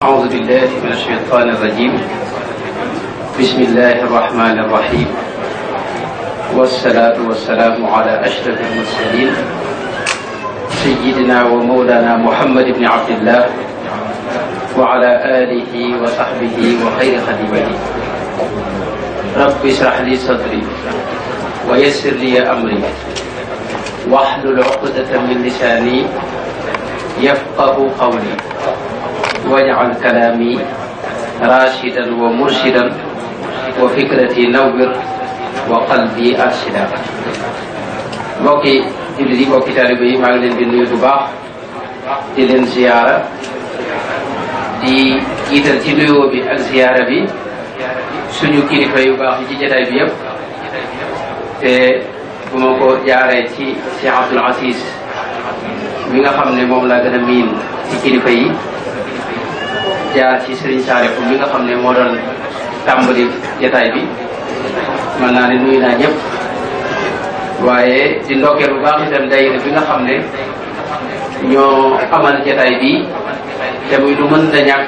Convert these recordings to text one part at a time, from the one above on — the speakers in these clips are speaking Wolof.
أعوذ بالله من الشيطان الرجيم بسم الله الرحمن الرحيم والصلاة والسلام على أشرف المرسلين سيدنا ومولانا محمد بن عبد الله وعلى آله وصحبه وخير خديمه رب اشرح لي صدري ويسر لي أمري واحلل عقدة من لساني يفقه قولي واجعل كلامي راشدا ومرشدا وفكرتي نور وقلبي أرشدا. mbokki jullit yi mbokki taalibe yi maa ngi leen di nuyu bu baax di leen ziyaara di jiital ci nuyoo bi ak ziyaara bi suñu kilifa yu baax yi ci jotaay bi yëpp te bu ma ko jaaree ci Cheikh Abdoul Aziz mi nga xam ne moom laa gën a miin ci kilifa yi jaar ci Serigne Saliou mi nga xam ne moo doon tàmbali jotaay bi mën naa ne nuyu naa ñëpp waaye di ndokkeel bu baax itam daayira bi nga xam ne ñoo amal jotaay bi te muy lu mën da ñàkk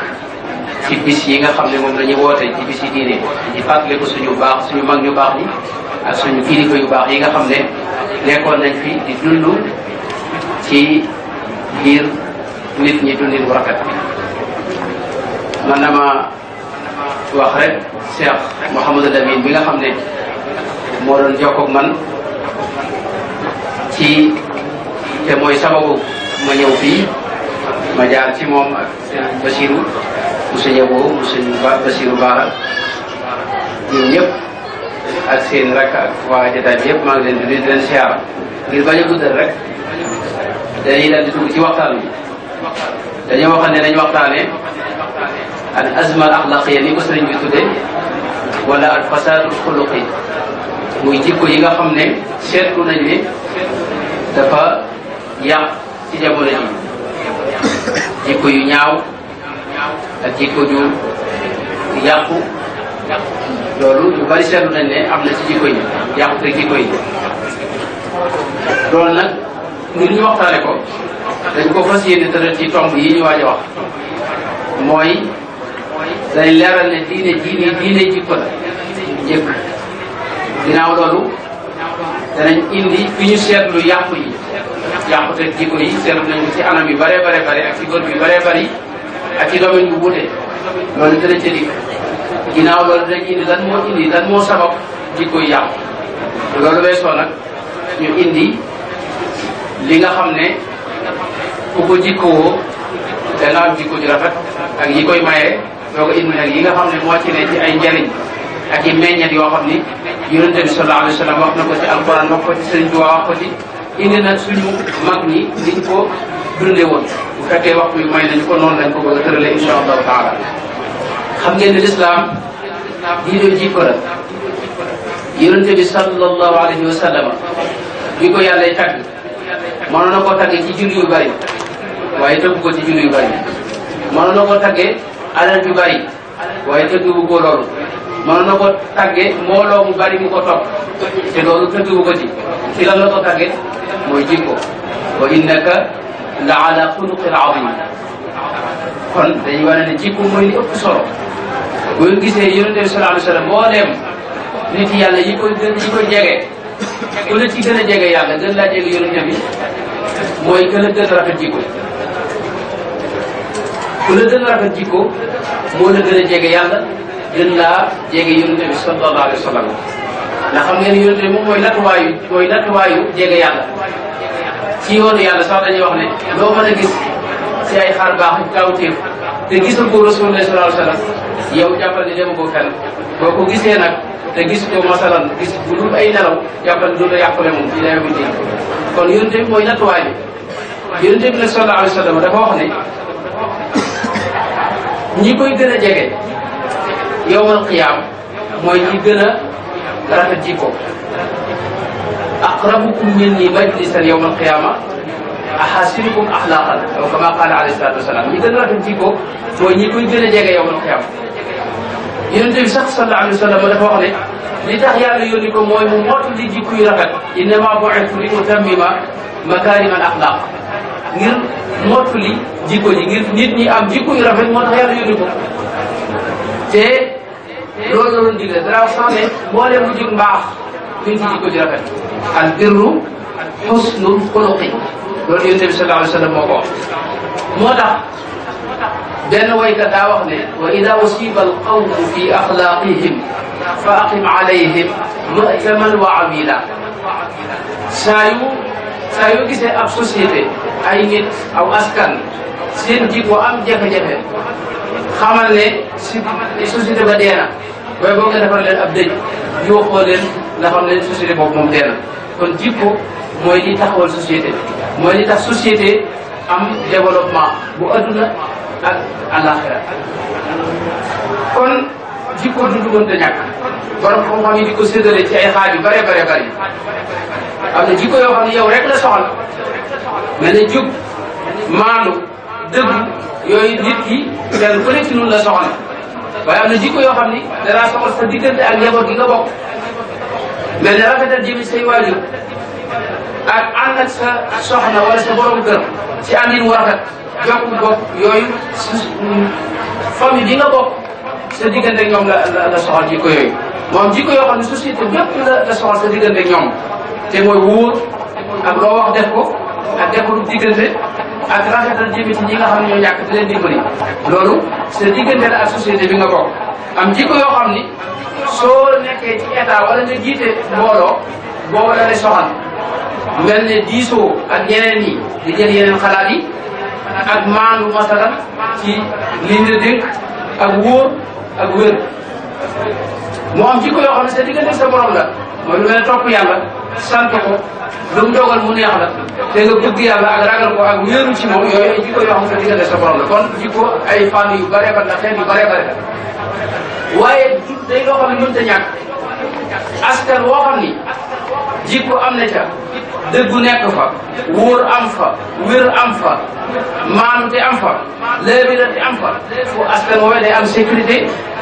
ci bis yi nga xam ne moom la ñu woote ci bis yi diine di fàttaliku suñu baax suñu mag ñu baax ñi ak suñu kilifa yu baax yi nga xam ne nekkoon nañ fi di dund ci biir nit ñi dundin bu rafet. man dama wax rek Cheikh Mouhamadou Lamine bi nga xam ne moo doon jokkoog man ci te mooy sababu ma ñëw fii ma jaar ci moom ak seen Basiru monsieur Diabo monsieur Basiru Baara ñun ñëpp ak seen rakk ak waa jotaay bi yëpp maa ngi leen di nuyu di leen siyaar ngir bañ a guddal rek dañuy daal di dugg ci waxtaan bi dañoo waxal ne dañu waxtaane al azma al axlaqiya ni ko sëriñ bi tudde wala al fasadul xuluqi muy jikko yi nga xam ne seetlu nañ ne dafa yàq ci jamono ji jikko yu ñaaw ak jikko ju yàqu loolu yu bari seetlu nañ ne am na ci jikko yi yàqu te jikko yi loolu nag ngir ñu waxtaane ko dañ ko fas yéene tëral ci tomb yi ñu waaj a wax mooy dañ leeral ne diine jikko la njëkk ginnaaw loolu danañ indi fi ñu seetlu yàqu yi yàqute jikko yi seetlu nañ ko ci anam yu bare bare bare ak ci bët yu bare bari ak ci domaine bu wute loolu danañ ca dikk ginnaaw loolu danañ indi lan moo sabab jikko yi yàqu loolu weesoo nag ñu indi li nga xam ne ku ko jikkowoo danga am jikko ju rafet ak yi koy maye doo ko indi nag yi nga xam ne moo ci ne ci ay njariñ ak i meññet yoo xam ni yonente bi sallallahu alayhi wa sallam wax na ko ci alquran wax ko ci Sëriñ Tuubaa wax ko ci indi nag suñu mag ñi liñ ko dunde woon bu fekkee waxtu yu may nañu ko noonu lañ ko bëgg a tërale insha allahu taala xam ngeen ne lislaam diine jikko la yonente bi sallallahu alayhi wa sallam bi ko yàllay tagg mënoon na koo taggee ci julli yu bari waaye tëgg ko ci julli yu bari mënoon na koo taggee alal yu bari waaye tëggu ko loolu mënoon na ko taggee mbooloo mu bari mu ko topp te loolu tëggu ko ci lan la ko taggee mooy jikko wa innaka la ala xuluqin azim kon dañuy wane ne jikko mooy li ëpp solo boo gisee yonente bi sallallahu alayhi wa sallam mbooleem nit yàlla yi ko jege ku la ci gën a jege yàlla gën laa jege yonente bi mooy gën a gën a rafet jikko ku la gën a rafet jikko moo la gën a jege yàlla gën laa jege yonente bi sallallahu alayhi wa sallam ndax xam ngeen yonente bi moom mooy nattuwaayu jege yàlla ci yoonu yàlla sax dañuy wax ne loo mën a gis ci ay xaar baax kawtéef te gisul ko rasulullah sallallahu alayhi wa sallam yow jàppal ne dema ko fenn boo ko gisee nag te gis ko masalan gis bu dul ay nelaw jàppal du la yàqule moom ci dayo bi dé kon yonente bi mooy nattuwaay bi yonente bi nag sallallahu alayhi wa sallam dafa wax ne ñi koy gën a jege yowmal qiyaam mooy ñi gën a rafet jikko aqrabukum minni majlisan yowmal qiyaama ahasinukum axlaaqan aw kama qaala alayhi salaatu wasalaam ñi gën a rafet jikko mooy ñi koy gën a jege yowmal qiyaam yonente bi sax sallallahu alayhi wa sallam dafa wax ne li tax yàlla yónni ko mooy mu mottali jikko yu rafet innama bu'ithtu li utammima makaarimal axlaaq ngir mottali jikko ji ngir nit ñi am jikko yu rafet moo tax yàlla yónni ko te loolu la doon digle dara sax ne mbooleem lu jig mbaax fi ci jikko ji rafet al birru husnul xuluqi loolu yonent bi sallallahu alayhi wa sallam moo ko wax moo tax benn waykat daa wax ne wa ida usiba al qawmu fi axlaaqihim fa aqim alayhim mu'taman wa amila saa yoo gisee ab société ay nit aw askan seen jikko am jafe-jafe xamal ne si société ba dee na waaye boo nga defar leen ab dëj yoo xoo leen nga xam ne société boobu moom dee na kon jikko mooy li taxawal société mooy li tax société am développement bu adduna ak àllaaxira kon jikko du mënta ñàkk borom xam-xam yi di ko séddale ci ay xaaj yu bare bare bari am na jikko yoo xam ne yow rek la soxal mel ne jub maandu dëgg yooyu nit ki kenn ku nekk ci nun la soxal waaye am na jikko yoo xam ni danaa soxal sa diggante ak njaboot gi nga bokk mel ne rafetal jëmi say waajur ak ànd ak sa soxna wala sa borom kër ci àndin wu rafet jokku bopp yooyu famille bi nga bokk sa diggante ak ñoom la soxal jikko yooyu moom jikko yoo xam ne société bépp la soxal sa diggante ak ñoom te mooy wóor ak loo wax def ko ak defaru diggante ak rafetal jëmi ci ñi nga xam ne ñoo ñàkk di leen dimbali loolu sa diggante la ak société bi nga bokk am jikko yoo xam ni soo nekkee ci état wala nga jiite mbooloo boobu la lay soxal mel ne diisoo ak yeneen yi di jël yeneen xalaat yi ak maandu masalan ci li ñu dénk ak wóor ak wér moo am jikko yoo xam ne sa diggante sa borom la mooy lu mel ne topp yàlla sant ko lu mu dogal mu neex la te nga bëgg yàlla ak ragal ko ak wéeru ci moom yooyu ay jikko yoo xam ne sa diggante sa borom la kon jikko ay fànn yu bare bare la xeet yu bare bare la waaye du day loo xam ne mënta ñàkk askan woo xam ni jikko am na ca dëggu nekk fa wóor am fa wér am fa maanu te am fa léebira te am fa fu askan woowee day am sécurité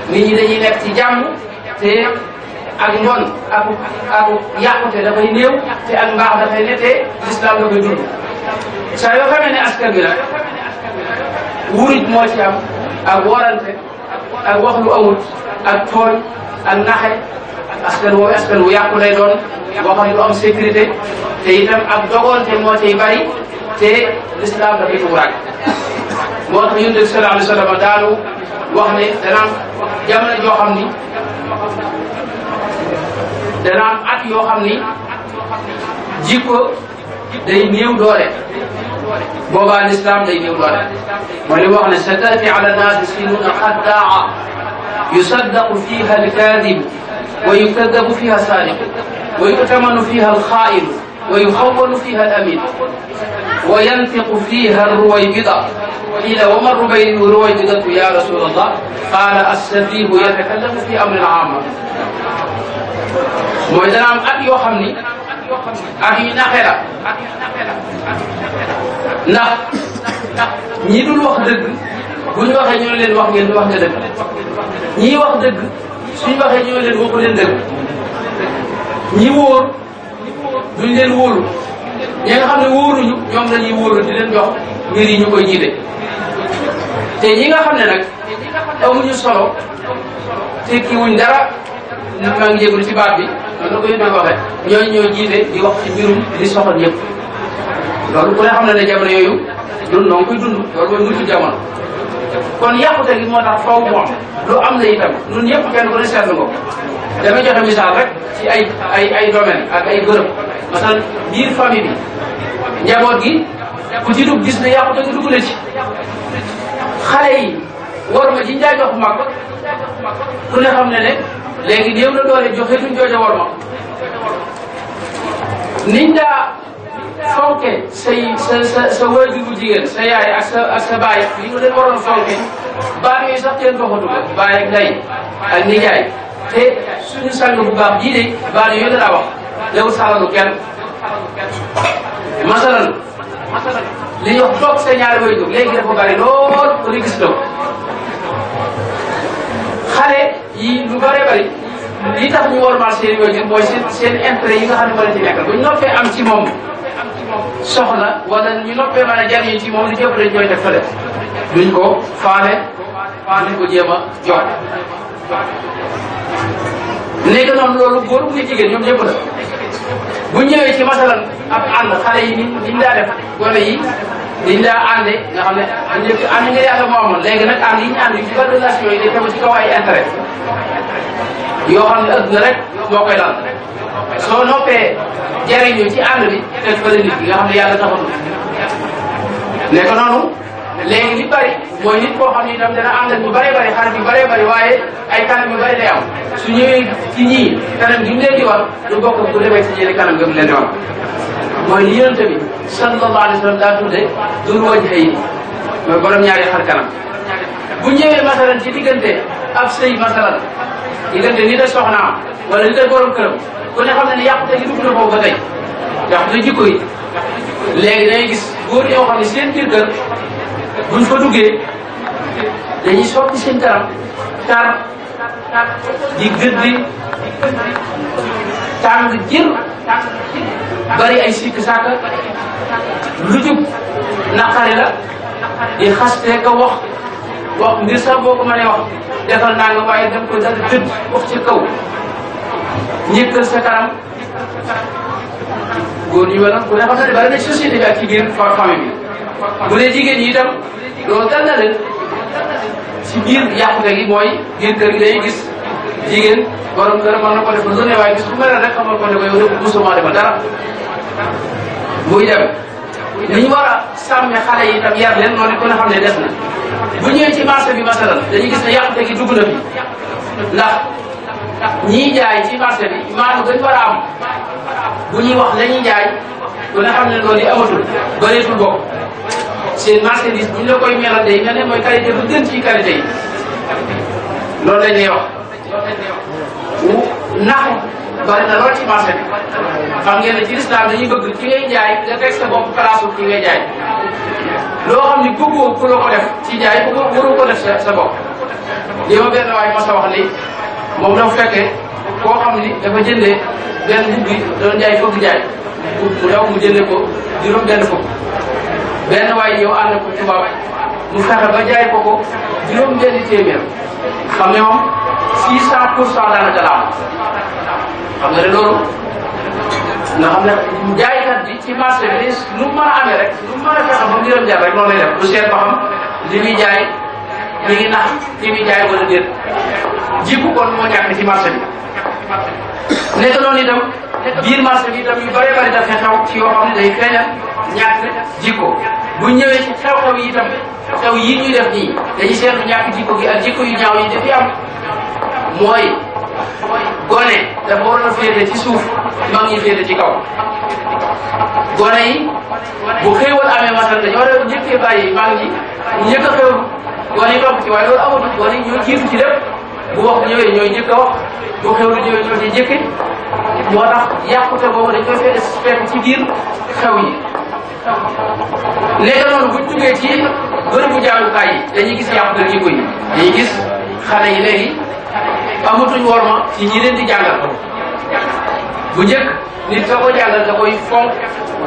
nit ñi dañuy nekk ci jàmm te ak mbon ak yàqute dafay néew te ak mbaax dafay ne te l'islam da koy dund saa yoo xamee ne askan bi nag wuruj moo ci am ak warante ak wax lu amut ak tooñ ak naxe askan woowu askan wu yàqu lay doon boo xam ne du am sécurité te itam ak dogoonte moo ciy bari te l'islam dafay tuuraag moo tax yonent bi sallallahu alayhi wa sallam daanu wax ne dana am jamono joo xam ni dana am at yoo xam ni jikko day néew doole boobaa l'islam day néew doole mooy li wax ne satati ala naasi sinuna xaddaa yusaddaqu fiha alkadib wa yukadabu fiha sadiq wa yutamanu fiha alxaa'in wa yuxawwalu fiha alamin wa yantiqu fiha alruwaybida qila wa ma ruwaybidatu ya rasul allah qala assafihu yatakallamu fi amrin aama mooy dana am at yoo xam ni at yu naxe la ndax ñi dul wax dëgg bu ñu waxee ñoo leen wax ngeen wax nga dëgg ñii wax dëgg suñu waxee ñoo leen waxu leen dëgg ñi wóor duñ leen wóolu ñi nga xam ne wóoruñu ñoom lañuy wóolu di leen jox mbir yi ñu koy jiite te ñi nga xam ne nag amuñu solo tekki wuñ dara maa ngi jégalu ci baat bi noonu la ko yéen waxee ñooñu ñoo jiite di wax ci mbirum li soxal ñëpp loolu ku ne xam ne ne jamono yooyu dund noo ngi koy dund loolu mooy mujj jamono kon yàqute gi moo tax faw mu am lu am na itam ñun ñëpp kenn ku ne seetlu ko damay joxe misaal rek ci ay domaine ak ay bërëb masal biir famille bi njaboot gi ku ci dugg gis ne yàqute gi dugg na ci xale yi war ma ji njaay jox mag ku ne xam ne ne léegi néew na doole joxe tuñ jooja war ma niñ daa fonke sa waajur bu jigéen sa yaay ak sa baay yi nga leen waroon fonke baat yooyu sax kenn doxatu ko baay ak ndey ak nijaay te suñu sang bu baax jii de baat yooyu la daa wax lewul salalu kenn masalan li ñuy wax toog sa ñaari waajur léegi dafa bari lool ko di gis ko xale yi lu bare bari li tax ñu war marché yi mooy seen intérêt yi nga xam ne moo leen ci nekkal bu ñu noppee am ci moom soxla wala ñu noppee mën a jariñu ci moom li jëpp dañ koy def fële duñ ko faale duñ ko jéem a jox léegi noonu loolu góor muy jigéen ñoom ñëpp la bu ñëwee ci masalan ab ànd xale yi niñ daa def gone yi liñ daa ànde nga xam ne njëkk ànd nga yàlla moo amoon léegi nag ànd yi ñu ànd yu ci bari relation yi day tegu ci kaw ay intérêt yoo xam ne adduna rek moo koy dal soo noppee jariñu ci ànd bi teg fële nit ki nga xam ne yàlla taxatul nekk noonu léegi li bari mooy nit koo xam ne itam dana ànd ak ñu bëree bëri xarit yu bëree bëri waaye ay kanam yu bëri lay am su ñëwee ci ñii kanam gi mu leen di war du bokk bu demee ci ñeneen kanam gi mu leen di war mooy li yonent bi sallallahu alayhi wa sallam daa tudde dul wajhayni mooy borom ñaari xar kanam bu ñëwee masalan ci diggante ab sëy masalan diggante nit a soxnaam wala nit a borom këram ku ne xam ne ne yàqute gi dugg na foofu ba tey yàqute jikko yi léegi dangay gis góor ñoo xam ne seen biir kër buñ fa duggee dañuy soppi seen kanam tar di gëddi tàng jër bari ay sikk sàkka lu jub naqari la di xastee ka wax ngir sax boo ko mënee wax defal naa nga waaye dem ko dal gëdd wax ci kaw ñëkkal sa kanam góor ñi wala ku ne xam ne bari na société bi ak ci biir famille bi bu dee jigéen ñi itam loolu dal na leen si biir yàqute gi mooy biir kër gi dañuy gis jigéen borom kër mën na ko def lu ne waaye gis bu mel rek xamal ko ne ko yow de musuma defal dara buy dem ni ñu war a sàmme xale yi itam yar leen noonu ku ne xam ne des na bu ñëwee ci marché bi masalan dañuy gis ne yàqute gi dugg na fi ndax ñii jaay ci marché bi maanaam dañ war a am bu ñuy wax la ñuy jaay ku ne xam ne loolu yi amatul bëreetul bokk seen marchandise bu ñu la koy melal day mel ne mooy qualité bu gën ci qualité yi loolu lañ lay wax naxe bari na lool ci marché bi xam ngeen ne ci lislaam dañuy bëgg ci ngay jaay nga teg sa bopp place ci ngay jaay loo xam ni bëggoo ku la ko def ci jaay bëggoo waroo ko def sa bopp li ma benn waay mos a wax ni moom dafa fekkee koo xam ni dafa jëndee benn bugg bi doon jaay fukk jaay bu daw mu jëndee ko juróom benn fukk benn waay yow ànd ko tubaab mu fexe ba jaay ko juróom benn téeméer xam ne moom 600% daanaka la am xam nga ne loolu nga xam ne jaaykat bi ci marché bi nu mu mën a amee rek nu mu mën a fexe ba mbiram jar rek noonu lay def bu seet ba xam li muy jaay mi ngi nax li muy jaay wala déet jikko kon moo ñàkk ci marché bi nekk noonu itam biir marché bi itam yu bëree bëri dafay xew ci yoo xam ne day feeñal ñàkk jikko bu ñëwee ci xew-xew yi itam xew yii ñuy def nii dañuy seetlu ñàkk jikko gi ak jikko yu ñaaw yi dafi am mooy gone dafa waroon a féete ci suuf mag ñi féete ci kaw gone yi bu xéewal amee masal dañoo war a njëkkee bàyyi mag ñi njëkk a xéewlu gone yi topp ci waaye loolu amatul gone yi ñoo jiitu ci lépp bu wax ñëwee ñooy njëkk a wax bu xewlu ñëwee ñoo ci njëkke moo tax yàqute boobu dañ koy fekk ci biir xew yi léegi noonu buñ duggee ci bërëbu jaamukaay yi dañuy gis yàqute jikko yi dañuy gis xale yi léegi amatuñ worma ci ñi leen di jàngal bu njëkk nit ka ko jàngal da koy fonk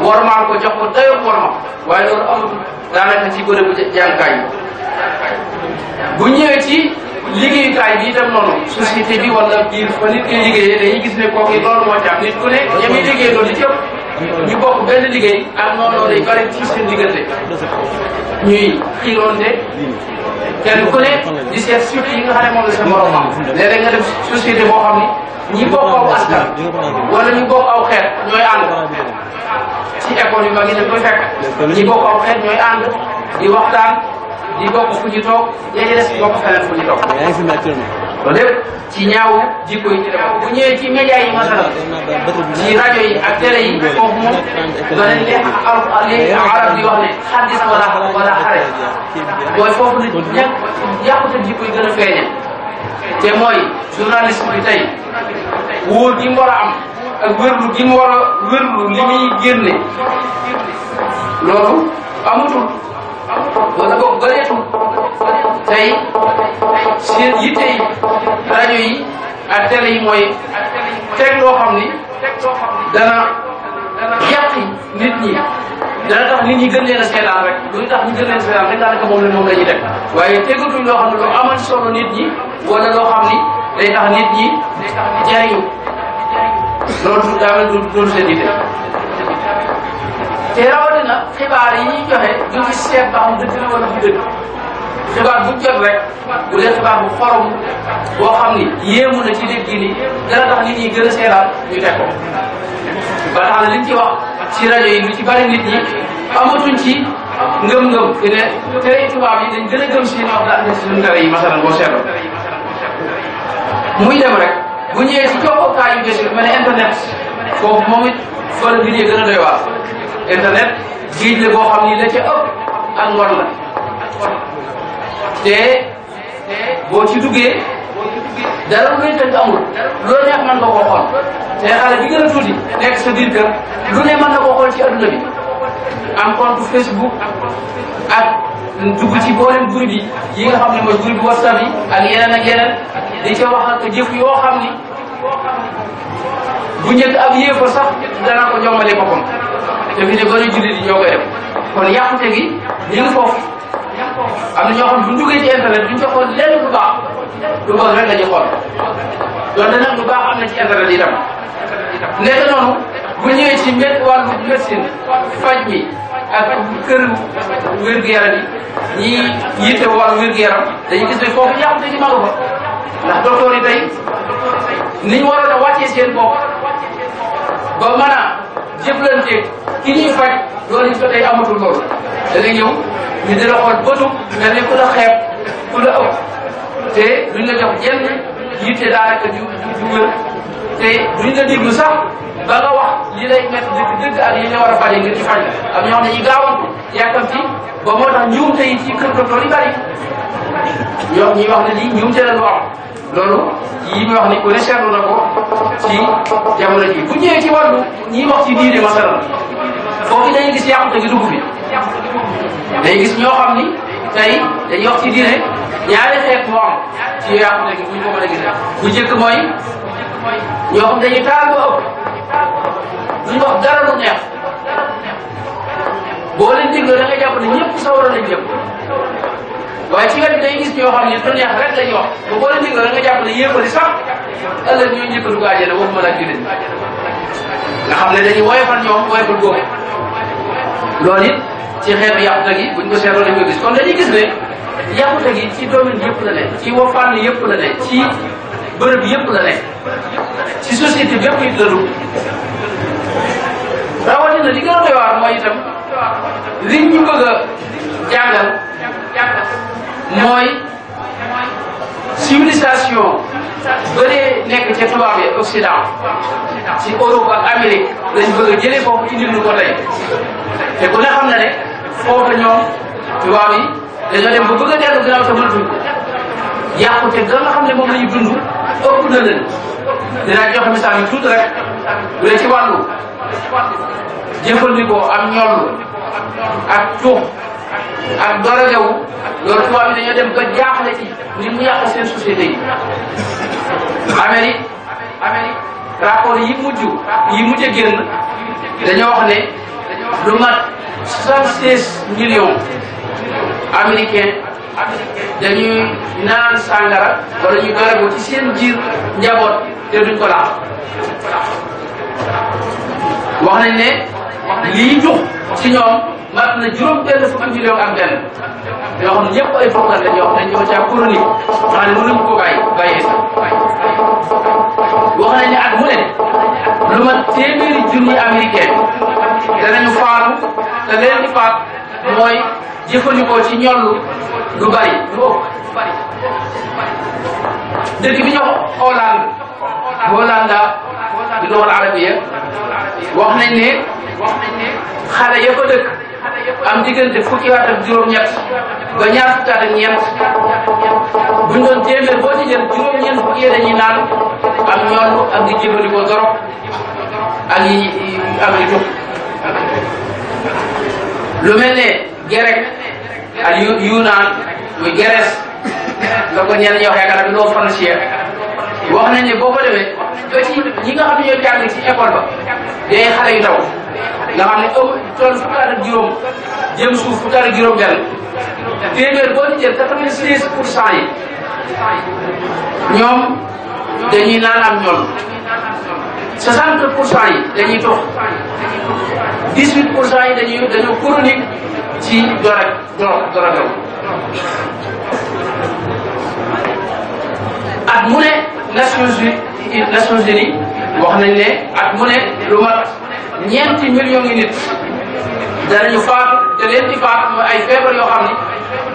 wormaal ko jox ko dayoon worma waaye loolu amatul daanaka ci bërëbu jàngukaay yi bu ñëwee ci liggéeyukaay bi itam noonu société bi wala biir fa nit ki liggéeyee dañuy gis ne kooku loolu moo ci am nit ku ne ñami liggéey loolu li ci ëpp ñu bokk benn liggéey ak noonu day bari ci seen diggante ñuy xiiroonte kenn ku ne di seet surtout yi nga xam ne moom la sa morom am léeg-léeg nga def société boo xam ni ñi bokk aw askan wala ñu bokk aw xeet ñooy ànd ci école yu mag yi dañ koy fekk ñi bokk aw xeet ñooy ànd di waxtaan di bokk fu ñu toog léegi des bokk feneen fu ñu toog loolu lépp ci ñaawu jikko yi ci def bu ñëwee ci média yi masala ci rajo yi ak télé yi foofu moom dooneen li arab di wax ne xaddis wala xare mooy foofu nit ñàkk yàqute jikko yi gën a feeñe te mooy journaliste bi tey wóor gi mu war a am ak wérlu gi mu war a wérlu li muy génne loolu amutul wala boog bëreetul tey seen yitte yi rajo yi ak télé yi mooy teg loo xam ni dana yàqi nit ñi dana tax nit ñi gën leen a seetaan rek luy tax ñu gën leen a seetaan rek daanaka moom la ñuy teg waaye tegatuñ loo xam ne lu amal solo nit ñi wala loo xam ni day tax nit ñi jariñu loolu daa mel du loolu seen idée te rawatina xibaar yi ñuy joxe du ci seet ba xam dëgg la wala du dëgg xibaar bu jot rek bu dee xibaar bu xorom boo xam ni yéemu na ci dégg ni dana tax nit ñi gën a seetaan ñu teg ko ba tax na liñ ci wax ci rajo yi lu ci bari nit ñi amatuñ ci ngëm-ngëm fi ne tere tubaab yi dañ gën a gëm si wax daal ne suñu tere yi masalan boo seetloo muy dem rek bu ñëwee si jokkookaay yu bees yi mel ne internet foofu moom it fa la vidéo gën a doy waar internet géej la boo xam ni la ca ëpp ak ngor la te boo ci duggee dara lu lay tënk amul loolu neex mën nga koo xool te xale bi gën a tuuti nekk sa biir kër lu ne mën na koo xool ci adduna bi am compte Facebook ak dugg ci boolem groupe yi nga xam ne mooy groupe WhatsApp yi ak yeneen di ca wax ak jëf yoo xam ni bu njëkk ab yéefar sax dana ko jommale boppam te fi ne gën a jullit yi ñoo koy def kon yàqute gi ñu ngi foofu am na ñoo xam bu ñu duggee ci internet duñ ko xool lenn lu baax lu bon rek la ñuy xool donte nag lu baax am na ci internet itam nekk noonu bu ñëwee ci wàllu médecine faj mi ak kër wér-gu-yaram yi ñi yitte wàllu wér-gu-yaram dañuy gis ne foofu yàqute gi magu fa ndax docteur yi tey niñ waroon a wàccee seen bopp ba mën a jëflante ki ñuy faj loolu it ba tey amatul loolu da ngay ñëw ñu di la xool bëtu mel ni ku la xeeb ku la ëpp te duñ la jox jenn yitte daanaka ju wér te duñ la déglu sax ba nga wax li lay métti dëgg ak li nga war a faje ngir ñu faj am ñoo xam ne ñu gaawantu yàkkamti ba moo tax njuumte yi ci kër docteur yi bari ñoo ñuy wax ne lii njuumte la lu am loolu yi muy wax ni ku ne seetlu na ko ci jamono ji bu ñëwee ci wàllu ñi wax ci diine masalan foofu dañuy gis yàqute gi dugg fi dañuy gis ñoo xam ni tey dañuy wax ci diine ñaari xeet moo am ci yàqute gi bu ñu ko mën a gisee bu njëkk mooy ñoo xam dañuy taal ba ëpp duñu wax dara lu neex boo leen dégloo da nga jàpp ne ñëpp sawara lañ jëm waaye ci wet bi day gis ñoo xam ne lu neex rek la ñuy wax ba boo leen dégloo da nga jàpp ne yéefari sax ëllëg ñoo njëkk a dugg àjjana waxuma la jullit nga xam ne dañuy woyofal ñoom woyofal boobu loolu it ci xeetu yàqute gi buñ ko seetloo dañ ko gis kon dañuy gis ne yàqute gi ci domaine yëpp la ne ci fànn yëpp la ne ci bërëb yëpp la ne ci société bépp it la dugg rawatina li gën a doy waar mooy itam liñ ñu bëgg a jàngal mooy civilisation bëree nekk ca tubaab yi Occident ci Europe ak Amérique lañ bëgg a jëlee foofu indil ñu ko tey te ku ne xam na ne foofu ñoom tubaab yi dañoo dem ba bëgg a dellu ginnaaw te mënatuñ ko yàqute ga nga xam ne moom la ñu dund ëpp na leen dinaa joxe misaal yu tuuti rek bu dee ci wàllu jëfandikoo ak ñollu ak tuux ak dorogewu loolu tubaab yi dañoo dem ba jaaxle ci ni mu yàq seen société yi Amérique rapport yi mujj a génn dañoo wax ne lu mat 76 millions américains dañuy naan sàngara wala ñu dorogewu ci seen biir njaboot te duñ ko laal wax nañ ne lii jux ci ñoom mat na juróom-benn fukki million ak benn yoo xam ne ñëpp ay fokkal la ñoo xam ne ñoo caa chronique xam ne mënuñu ko bàyyee sax wax nañ ne at mu ne lu mat téeméeri junni américain danañu faatu te leen di faat mooy jëfandikoo ci ñollu lu bari lu ëpp dëkk bi ñoo Hollande di doon arabiya wax nañ ne xale ya ko dëkk am diggante fukki at ak juróom-ñett ba ñaar fukki at ak ñeent buñ doon téeméer boo ci jël juróom-ñeent fukki yi dañuy naan ak ñollu ak di jëfandikoo dorog ak yi am yu tux lu mel ne gerek ak Yunaan muy Grèce nga ko ñenn ñoo xeekana bi loo Phénicien wax nañ ne boo ko demee ba ci ñi nga xam ne ñoo jàng ci école ba day xale yu ndaw nga xam ne toll fukki at ak juróom jëm suuf fukki at ak juróom benn téeméer boo ci jël 86% yi ñoom dañuy naan am ñool 60% yi dañuy tox 18% yi dañoo chronique ci dorog at mu ne Nations Unies wax nañ ne at mu ne lu mat 4 millions yi nit danañu faatu te leen di faatu mooy ay feebar yoo xam ne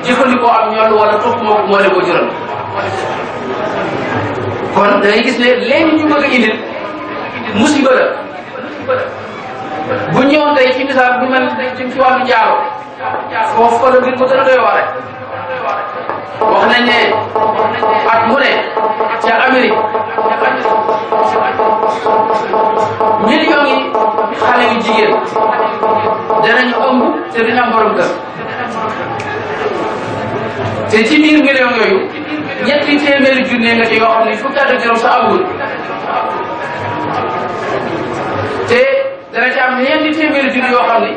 jëfandikoo am ñoll wala topp moo leen ko jural kon da ngay gis ne léegi ñu bëgg a indil musiba la bu ñëwoon tey ci misaal bu mel ci wàllu jaaro foofu fa la mbir ko gën a doy waare wax nañ ne at mu ne ca Amérique millions yi xale yu jigéen danañu ëmb te duñu am borom kër te ci biir millions yooyu ñetti téeméeri junne nga ci yoo xam ne fukki at ak juróom sa amul te dana ci am ñeenti téeméeri junne yoo xam ne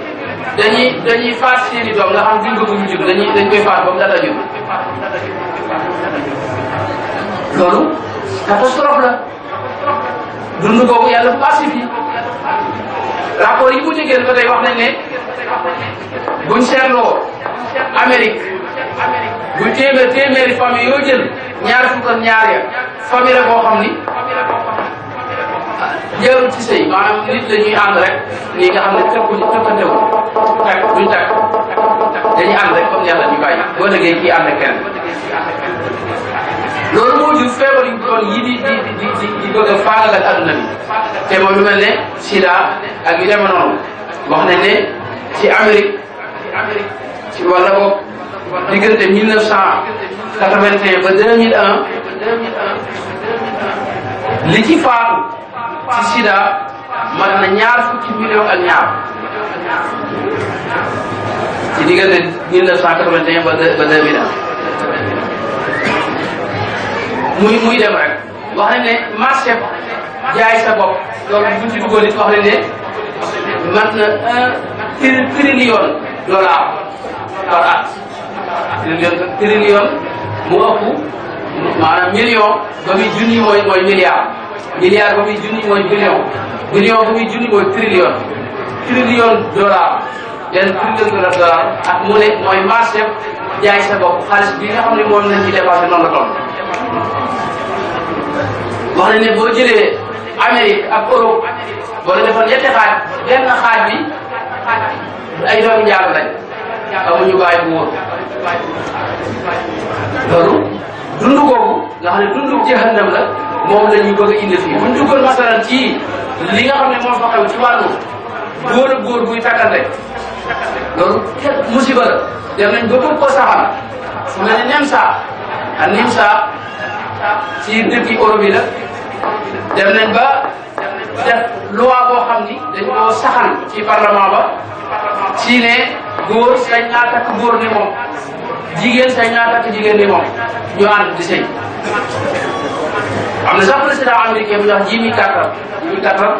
dañuy faat seeni doom nga xam duñ bëgg ñu judd dañ koy faat ba mu data judd loolu catastrophe la dund boobu yàlla pacifié rapport yi mu jegeen ba tey wax nañ ne buñ seetloo Amérique buñ téeméeri famille yoo jël ñaar fukk ak ñaar ya famille la boo xam ni jërul ci sëy maanaam nit la ñuy ànd rek nii nga xam ne tëppantewul takk duñ takk dañuy ànd rek comme yàlla ñu bàyyi boo liggéey kii ànd ak kenn loolu moo jur feebar yu bon yi di bëgg a faagagal adduna bi te moom lu mel ne sida ak yu demee noonu wax nañ ne ci Amérique ci wala boog diggante 1981 ba 2001 li ci faatu ci sida mat na 20 millions ak ñaar ci diggante 1981 ba 2001 muy dem rek wax nañ ne marché jaay sa bopp loolu buñ ci duggoon it wax nañ ne mat na $1 trillion par at trillion mu ëpp maanaam million ba muy junni mooy milliard ba muy junni mooy billion ba muy junni mooy trillion dollar ak mu ne mooy marché jaay sa bopp xaalis bi nga xam ne moom lañ ci dépassé noonu la toll wax nañ ne boo jëlee Amérique ak Europe boo la defoon ñetti xaaj benn xaaj bi ay doomi njaago lañ amuñu bàyyi bu wóor loolu dund googu nga xam ne dundu jahannam la moom la ñu bëgg a indi fii buñ duggoon masalan ci li nga xam ne moo fa xew ci wàllu góor ak góor buy takkante loolu musiba la dem nañ ba bëgg ko saxal fu mel ne Nimsa ci dëkki Europe yi la dem nañ ba def loi boo xam ni dañ koo saxal ci parlement ba ci ne góor sañ naa takk góor ni moom jigéen sañ naa takk jigéen ni moom ñu ànd di sëy am na sax président américain bu ñuy wax Jimmy Carter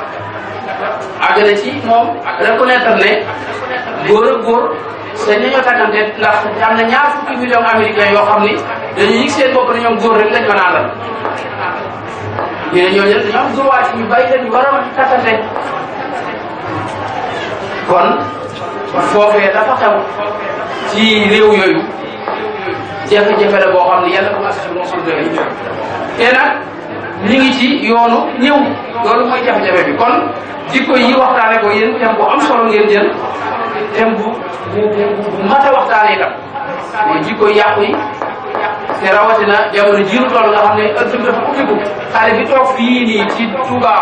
àgg na ci moom reconnaître ne góor ak góor sañ nañoo takkante ndax am na 20 millions américains yoo xam ni dañuy yëg seen bopp ne ñoom góor rek lañ mën a àndal ñu ne ñooñu dañoo am droit ñu bàyyi leen ñu war a takkante kon foofee dafa xew ci réew yooyu jafe-jafe la boo xam ne yàlla commencé si moo xam te nag ñu ngi ci yoonu ñëw loolu mooy jafe-jafe bi kon jikko yi waxtaane ko yéen thème bu am solo ngeen jël thème bu mat a waxtaane itam mooy jikko yàqu yi te rawatina jamono jiiru toll nga xam ne ëtt bi dafa ubbiku xale bi toog fii nii ci Touba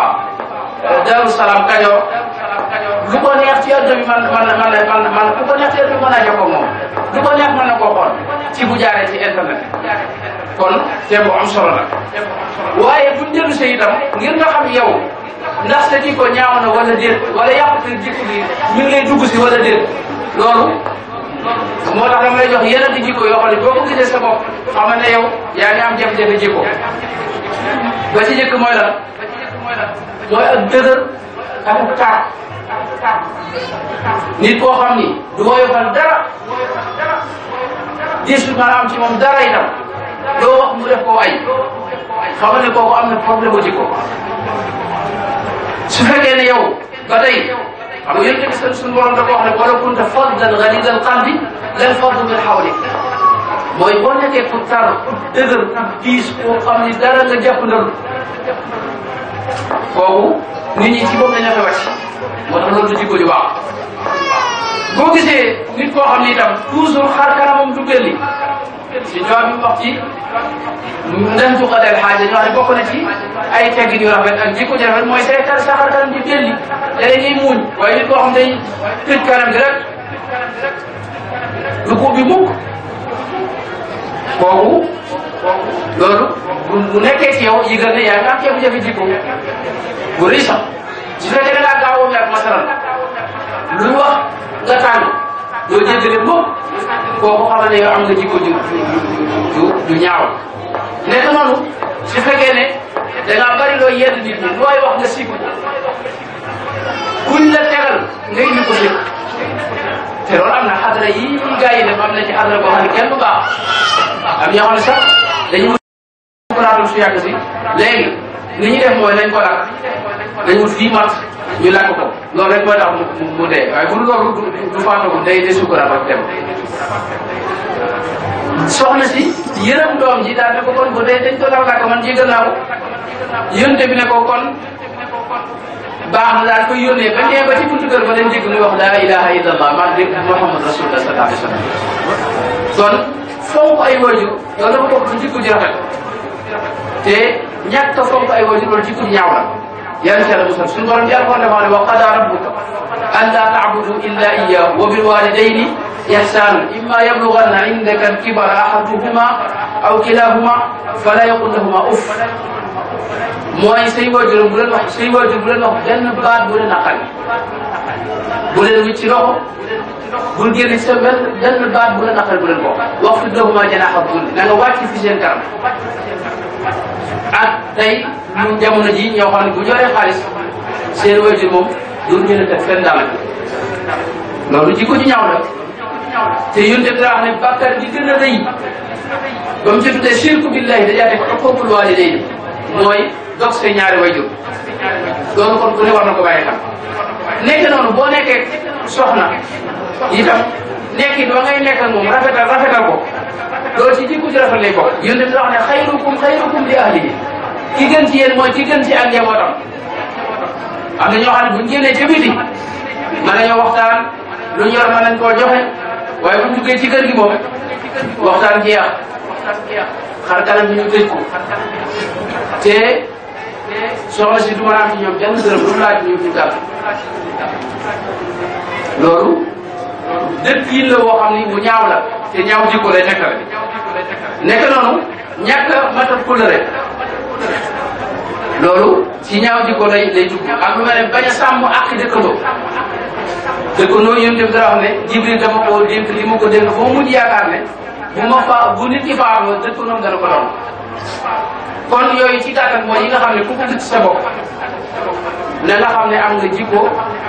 Darou Salam Kajoor lu ko neex ci ëtt bi man lu ko neex ci ëtt bi mën naa jokkoo moom lu ko neex mën na koo xool ci bu jaaree ci internet kon thème bu am solo la waaye buñ dellu see itam ngir nga xam yow ndax sa jikko ñaaw na wala déet wala yàqute jikko bi mi ngi lay dugg si wala déet loolu moo tax dama lay jox yeneen di jikko yoo xam ne boo ko gisee sa bopp xam ne yow yaa ngi am jafe-jafe jikko ba ci njëkk mooy lan mooy ak dëgër ak taat nit koo xam ni du woyofal dara diis bi maanaam ci moom dara itam doo wax mu def ko ay xam ne kooku am na problème bu jikko su fekkee ne yow ba tey xam nga yéen a suñu borom da ko wax ne wala kunta faddan ghalida al qalbi lan faddu min hawlik mooy boo nekkee pour tar dëgër diis koo xam ni dara nga jàpp ndal kooku nit ñi ci bopp dañ la koy wàcc moo tax loolu du jikko ju baax boo gisee nit koo xam ni itam toujours xar kanamam du belli si ñoom ñu wax ci ndax tuqadal xaaja ñoo xam ne bokk na ci ay teggin yu rafet ak jikko ju rafet mooy say sa xar kanam di belli léeg ngay muuñ waaye nit koo xam day tëj kanam gi rek du ko bi mukk kooku loolu bu nekkee ci yow yëgal ne yaa ngi am jafe-jafe jikko bu rëy sax su fekkee da ngaa gaaw a mer masalan lu wax nga tàng doo jéggale mukk kooku xamal ne yow am nga jikko ju ñaaw nekk noonu su fekkee ne da ngaa bari loo yedd nit ñi looy wax nga sikk ko kuñ la tegal nga indi ko sikk te loolu am na xadra yi gars yi def am na ci xadra boo xam ne kenn du baax am ñoo xam ne sax dañu ko raatul su yàgg si léegi li ñuy def mooy nañ ko lakk dañ wut fii mat ñu lakk ko loolu rek mooy tax mu dee waaye bu loolu du faatagul day sukkuraat ak dem soxna si yërëm doom ji daal ne ko kon bu dee dañ ko lakk man jégal naa ko yónte bi ne ko kon baax na daal koy yónnee ba ñëwee ba ci buntu kër ba leen dégg muy wax laa ilaha illallah man dégg Muhammad rasulullah sallallahu alayhi wa sallam kon fonk ay wajur loolu dafa bokk ci jikko ji rafet te ñàkk a fonk ay wajur loolu jikko ji ñaaw la yàlla ci la musal suñu borom ji alquran dafa ne wa qada rabbuka an la ta'budu illa iyyahu wa bil walidayni ihsanan imma yablughanna indaka al-kibara ahaduhuma aw kilahuma fala yaqul lahuma uff mooy say waajur bu leen wax say waajur bu leen wax benn baat bu leen naqari bu leen wicc ci loxo bul génne sa benn baat bu leen naqari bu leen ko waxfid lahumaa janaaha dulli na nga wàcc fi seen kanam ak tey ñu jamono ji ñoo xam ne bu joree xaalis seen waajur moom dootu ñu ne teg fenn daanaka loolu jikko ji ñaaw la te yonte bi daa wax ne bàkkaar bi gën a rëy ba mu ci tuddee shirku billahi dajaa teg uquuqul waalidayni mooy dog say ñaari wayjur loolu kon ku ne war na ko bàyyi xam nekk noonu boo nekkee soxna itam nekki ba ngay nekk ak moom rafetal ko loolu ci jikko ji rafet lay bokk yonte bi wax ne xayrukum li ahlihi ki gën ci yéen mooy ki gën ci ak njabootam am na ñoo xam ne buñ génnee ca biti mën nañoo waxtaan lu ñu yor mën nañ koo joxe waaye buñ duggee ci kër gi moom waxtaan jeex xar kanam bi ñu tëj ko te soxla si du mën a am ci ñoom benn dërëm lu mu laaj ñu gàll loolu dëkk yi la woo xam ni bu ñaaw la te ñaaw jikko lay nekkale nekk noonu ñàkk a matal kóllëre loolu ci ñaaw jikko lay dugg ak lu mel ne bañ a sàmm àq dëkkandoo yéen tamit dara wax ne Jibril dama koo dénk li ma ko dénk foo mujj yaakaar ne bu nit ki faatoo dëkkandoom dana ko doon kon yooyu ci gàttal mooy yi nga xam ne ku ko gis sa bopp na nga xam ne am nga jikko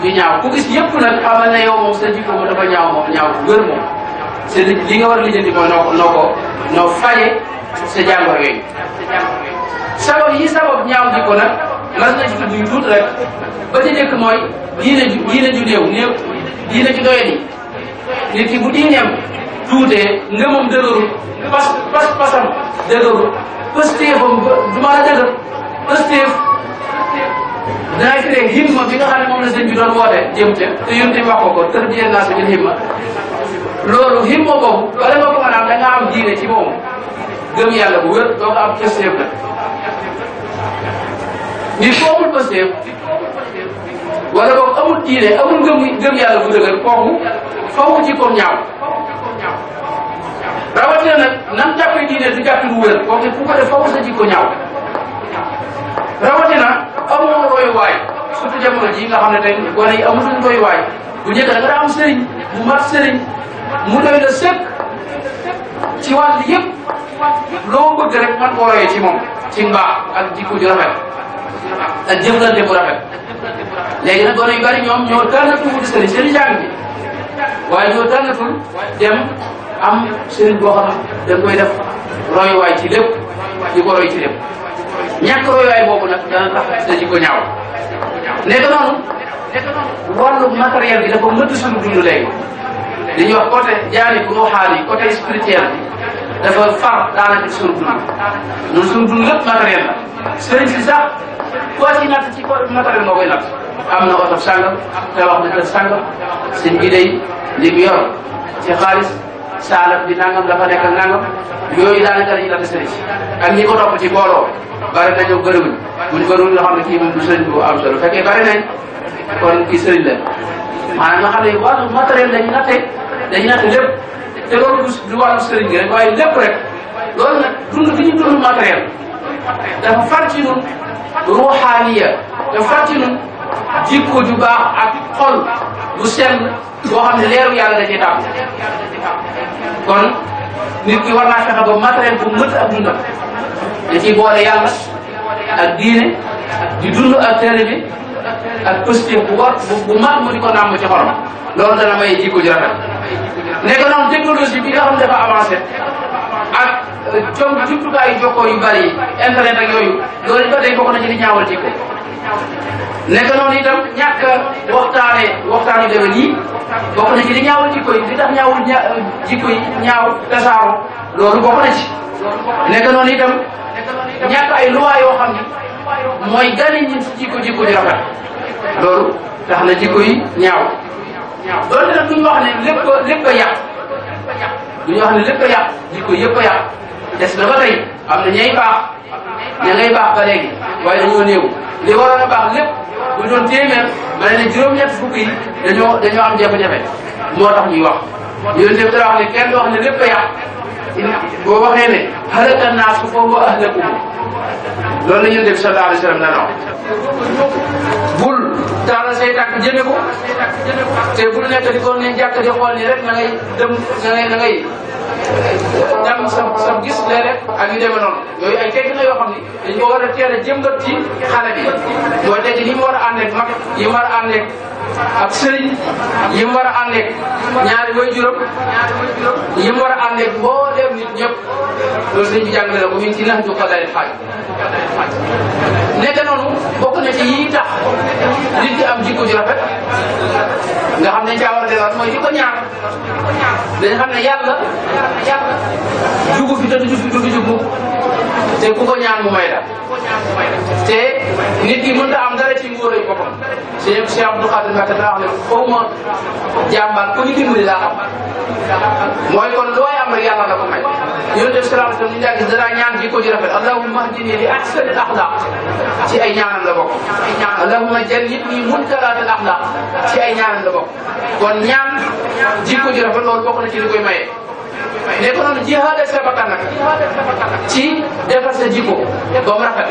ju ñaaw ku gis yëpp nag xamal ne yow moom sa jikko moom dafa ñaaw moom ñaaw wér moom c'est li nga war a lijjanti mooy noo faje sa jàngoro yooyu sabab yi sabab ñaaw jikko nag mas na ci tudd yu tuut rek ba ci njëkk mooy diine ju néew diine ju doyadi nit ki bu diineem tuutee ngëmam dëgërul pasam dëgërul pëstéefam du mën a dëgër pëstéef dangay firee himma bi nga xam ne moom la sëñ bi doon woote jëm ca te yonte wax ko tarbiyee naa sa jël himma loolu himma boobu bala nga ko mën a am da nga am diine ci moom gëm yàlla bu wér doo ko am pëstéef la nit ko amul pëstéef wala boog amul diine amul gëm yàlla bu dëgër kooku fawu ci comme ñaaw rawatina nag nam jàppee diine du jàppi lu wér kooku fu ko def fawu sa jikko ñaaw rawatina amoo royuwaay surtout jamono ji nga xam ne tey gone yi amatuñ royuwaay bu njëkk da nga daa am sëriñ mu mat sëriñ mu doy la sëkk ci wàll yëpp loo bëgg rek man koo royee ci moom ci mbaax ak jikko ju rafet ak jëflante bu rafet. léegi nag gone yu bari ñoom ñoo tànnatul wuti sëriñ sëriñ jàng bi waaye ñoo tànnatul dem am sëriñ boo xam ne da koy def royuwaay ci lépp di ko roy ci lépp ñàkk royuwaay boobu nag dana tax da ci ko ñaaw. nekk noonu wàllu matériel bi dafa mëtt suñu dund léegi li ñuy wax côté jaani ruuxaani yi côté spirituel bi dafa far daanaka ci suñu dund ñun suñu dund lépp matériel la sëriñ si sax koo ci natt ci matériel nga koy natt am na oto sàngam tabax na kër sàngam sëñ bi day li mu yor ci xaalis saalam di nangam dafa nekk nangam yooyu daanaka la ñuy natt sëriñ si ak ñi ko topp ci booloo bari nañu bëriwuñ buñ bëriwuñ loo xam ne kii moom du sëriñ bu am solo fekkee bari nañ kon kii sëriñ la maanaam nga xam ne wàllu matériel dañu natte lépp te loolu du wàllu sëriñ gi rek waaye lépp rek loolu nag dund bi ñu dund matériel dafa far ci ñun ruuxaaniya dafa far ci ñun jikko ju baax ak xol bu sell boo xam ne leeru yàlla da cee tàmm kon nit ki war naa fexe ba matériel bu mët ak dundam da ciy boole yàlla ak diine di dund ak tere bi ak positif bu mag mu di ko nàmm ci xolam loolu dana may jikko ji rafet. nekk noonu technologie bi nga xam dafa avancé ak jumtukaay yu jokkoo yu bari internet ak yooyu loolu ba tey bokk na ci li ñaawal jikko. nekk noonu itam ñàkk waxtaan yu demee nii bokk na ci li ñaawal jikko yi li tax ñaawul jikko yi ñaaw tasaaro loolu bokk na ci. nekk noonu itam ñàkk ay loi yoo xam ni mooy gane ñi ci jikko ji rafet loolu tax na jikko yi ñaaw. loolu nag duñu wax ne lépp a yàq duñu wax ne lépp a yàq jikko yëpp a yàq des na ba tey am na ñay baax ña ngay baax ba léegi waaye dañoo néew li waroon a baax lépp bu doon téeméer ma ne juróom-ñett fukk yi dañoo am jafe-jafe moo tax ñuy wax yonent bi dara wax ne kenn du wax ne lépp a yàq boo waxee ne halaka naasu fa huwa ahlakuhum loolu la yonent bi sallallahu alayhi wa sallam dana wax bul taala say tàkk jëme ko te bul nekk di ko ne jàkk di xool nii rek na ngay dem na ngay dem sa gis léeg-léeg ak yu demee noonu yooyu ay tegg na yoo xam ni dañ ko war a teel a jëmbat ci xale bi mooy tey ni mu war a ànd ak mag yi mu war a ànd ak ab sëriñ yi mu war a ànd ak ñaari waajuram yi mu war a ànd ak mbooleem nit ñëpp loolu sëñ bi jàngale la ko mi ngi ci nax ju ko dalee xaaj nekk noonu bokk na ci yi tax nit ki am jikko ju rafet nga xam ne caa war a delluwaat mooy di ko ñaan dañu xam ne yàlla jugu fi te du jug mukk te ku ko ñaan mu may la te nit ki mënut a am dara ci nguur yi boppam Cheikh Abdou Khadir Mbacké daa wax ne foofu ma jàmbaar ku ñu dimbali laa xam mooy kon looy am rek yàlla la ko may yonent bi sallallahu alayhi wa sallam ñu ngi gis danaa ñaan jikko ji rafet allahumma hdini li ahsani al axlaq ci ay ñaanam la bokk allahumma jannibni munkaraat al axlaq ci ay ñaanam la bokk kon ñaan jikko ji rafet loolu bokk na ci li koy maye. nekk noonu jihaad sa bakkan nag ci defar sa jikko ba mu rafet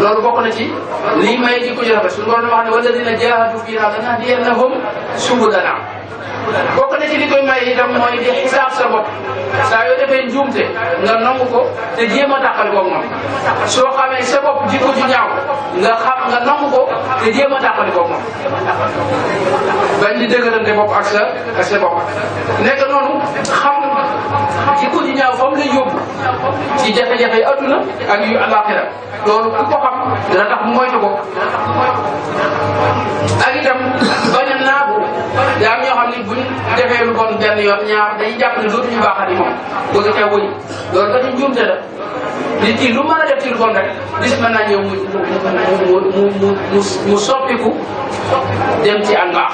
loolu bokk na ci lii maye jikko ji rafet suñu borom wax ne walladina jahadu fiina lanahdiyannahum subulana bokk na ci li koy maye itam mooy di xisaab sa bopp saa yoo defee njuumte nga nangu ko te jéem a tàqali ko moom soo xamee sa bopp jikko ju ñaaw nga nangu ko te jéem a tàqali ko moom bañ di dëgërante bopp ak sa bopp nekk noonu xam jikko ju ñaaw fa mu lay yóbbu ci jafe-jafe yi adduna ak yu alaxira loolu ku ko xam dana tax moytu ko ak itam bañ a naagu daa am ñoo xam ni buñ defee lu bon benn yoon ñaar dañuy jàpp ne dootuñu baaxati moom bëgg ca wuñ loolu dañu njuumte la nit ki lu mën a def ci lu bon rek bis mën naa ñëw mu soppiku dem ci ak mbaax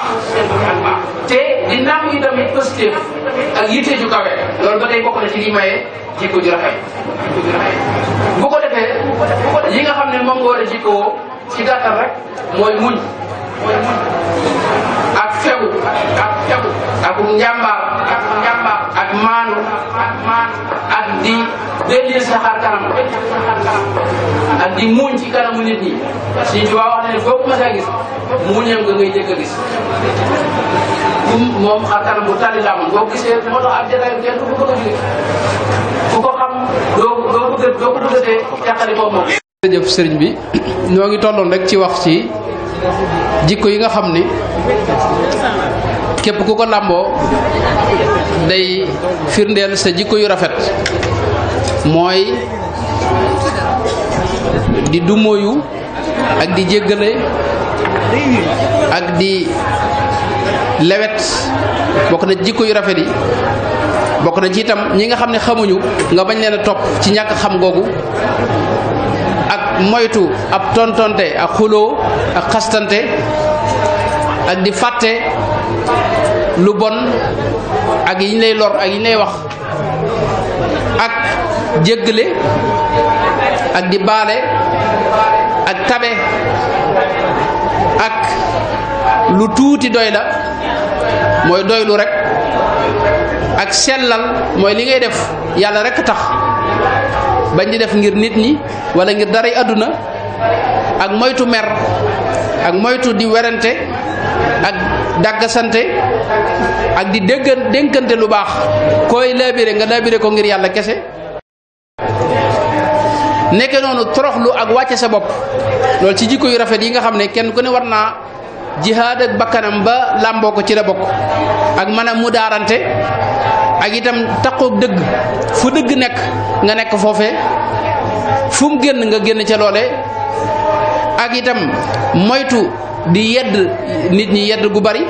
te di naam yi tamit positif ak yitte ju kawe loolu ba tey bokk na ci li maye jikko ju rafet bu ko defee yi nga xam ne moom nga war a jikkoo ci gàttal rek mooy muñ ak fegu ak njàmbaar ak maanu ak di belli sa xar kanam ak di muñ ci kanamu nit ñi Sëñ Tuubaa wax na ne boo ko mës a gis muñam nga ngay jëkk a gis moom xar kanam bu tàlli la amoon boo gisee moo tax ak jataay kenn du ko bëgg a jóge ku ko xam doo ko bëgg a tee teqali ko moom jërëjëf sëriñ bi ñoo ngi tolloon rek ci wax ci jikko yi nga xam ni képp ku ko làmboo day firndeel sa jikko yu rafet mooy di dumóoyu ak di jéggale ak di lewet bokk na jikko yu rafet yi bokk na ci itam ñi nga xam ne xamuñu nga bañ leen a topp ci ñàkk xam googu ak moytu ab tontonte ak xuloo ak xastante ak di fàtte lu bon ak yi ñu lay lor ak yi ñu lay wax ak jéggale ak di baale ak tabe ak lu tuuti doy la mooy doylu rek ak sellal mooy li ngay def yàlla rek tax bañ di def ngir nit ñi wala ngir daray àdduna ak moytu mer ak moytu di werante ak dàggasante ak di dénkante lu baax koy laabire nga laabire ko ngir yàlla kese nekke noonu toroxlu ak wàcce sa bopp loolu ci jikko yu rafet yi nga xam ne kenn ku ne war naa jihaad ak bakkanam ba làmboo ko ci la bokk ak mën a mu daarante ak itam taqoog dëgg fu dëgg nekk nga nekk foofee fu mu génn nga génn ca loole ak itam moytu di yedd nit ñi yedd gu bari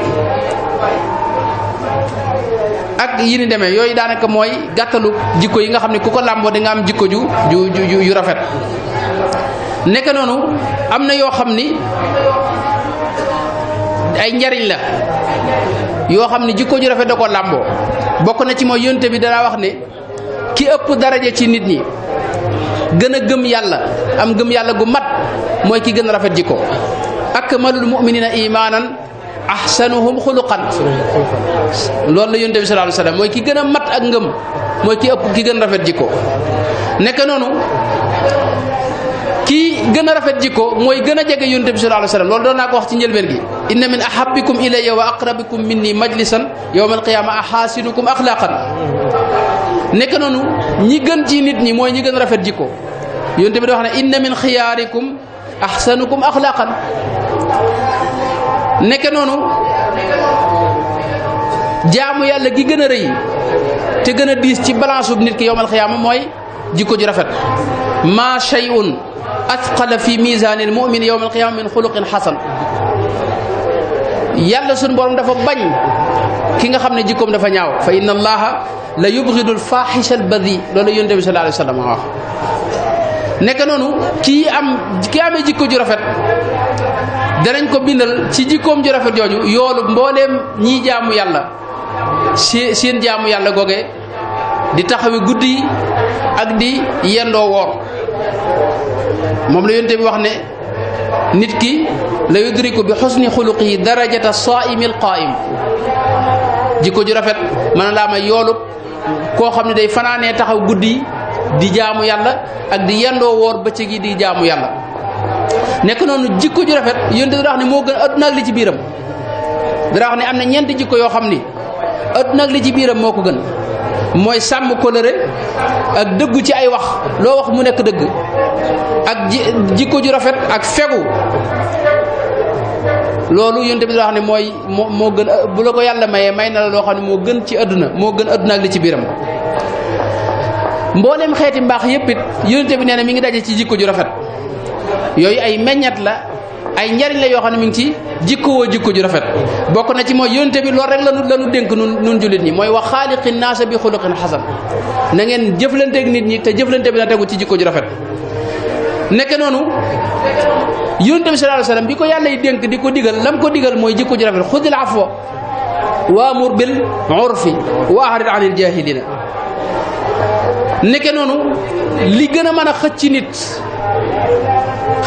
ak yi ni demee yooyu daanaka mooy gàttalu jikko yi nga xam ne ku ko làmboo di nga am jikko ju rafet nekk noonu am na yoo xam ni ay njariñ la yoo xam ne jikko ju rafet da ko làmboo bokk na ci mooy yonte bi dana wax ne ki ëpp daraja ci nit ñi gën a gëm yàlla am gëm yàlla gu mat mooy ki gën a rafet jikko akmalul mu'minina imanan ahsanuhum xuluqan loolu la yonte bi sallallahu alayhi wasallam mooy ki gën a mat ak ngëm mooy ki ëpp ki gën a rafet jikko nekk noonu kii gën a rafet jikko mooy gën a jege yonte bi sallallahu alayhi wasallam loolu doon naa ko wax ci njëlbeen gi inna min ahabbikum ilayya wa aqrabikum minni majlisan yawma alqiyama ahasinukum axlaqan nekk noonu ñi gën ci nit ñi mooy ñi gën a rafet jikko yonte bi da wax ne inna min xiyaarikum ahsanukum axlaqan nekk noonu jaamu yàlla gi gën a rëy te gën a diis ci balance bu nit ki yawmal xiyaama mooy jikko ju rafet ma shay'un athqala fi misanil mu'min yawmal qiyaama min xuluqin xasan yàlla sunu borom dafa bañ ki nga xam ne jikkoom dafa ñaaw fa inna allaha la yubghidul fahisha al badi loolu yonent bi sallallahu alayhi wasallam wax nekk noonu ki amee jikko ju rafet danañ ko bindal ci jikkoom ju rafet jooju yoolu mbooleem ñii jaamu yàlla seen jaamu yàlla googe di taxawi guddi ak di yendoo woor moom la yonte bi wax ne nit ki la yudriku bi xusni xuluqihi darajata saa'imi alqaa'im jikko ju rafet mën laa may yoolub koo xam ne day fanaanee taxaw guddi di jaamu yàlla ak di yendoo woor bëccëg yi di jaamu yàlla nekk noonu jikko ju rafet yonte dara wax ne moo gën adduna ak li ci biiram dara wax ne am na ñeenti jikko yoo xam ni adduna ak li ci biiram moo ko gën mooy sàmm kóllëre ak dëggu ci ay wax loo wax mu nekk dëgg ak jikko ju rafet ak fegu loolu yonte bi wax ne mooy moo gën bu la ko yàlla mayee may na la loo xam ne moo gën ci adduna moo gën adduna ak li ci biiram mboolem xeeti mbaax yépp it yonte bi nee na mi ngi daje ci jikko ju rafet yooyu ay meññat la ay njariñ la yoo xam ne mi ngi ci jikkowoo jikko ju rafet bokk na ci mooy yonte bi loolu rek lanu dénk nun jullit ñi mooy wax xaaliqin naasa bi xuluqin xasan na ngeen jëflanteeg nit ñi te jëflante bi na tegu ci jikko ju rafet nekk noonu yonte bi sallallahu alayhi wasallam bi ko yàlla yi dénk di ko digal lam ko digal mooy jikko ju rafet xudil afwa waamur bil urfi wa ahrid anil jahilina nekk noonu li gën a mën a xëcc nit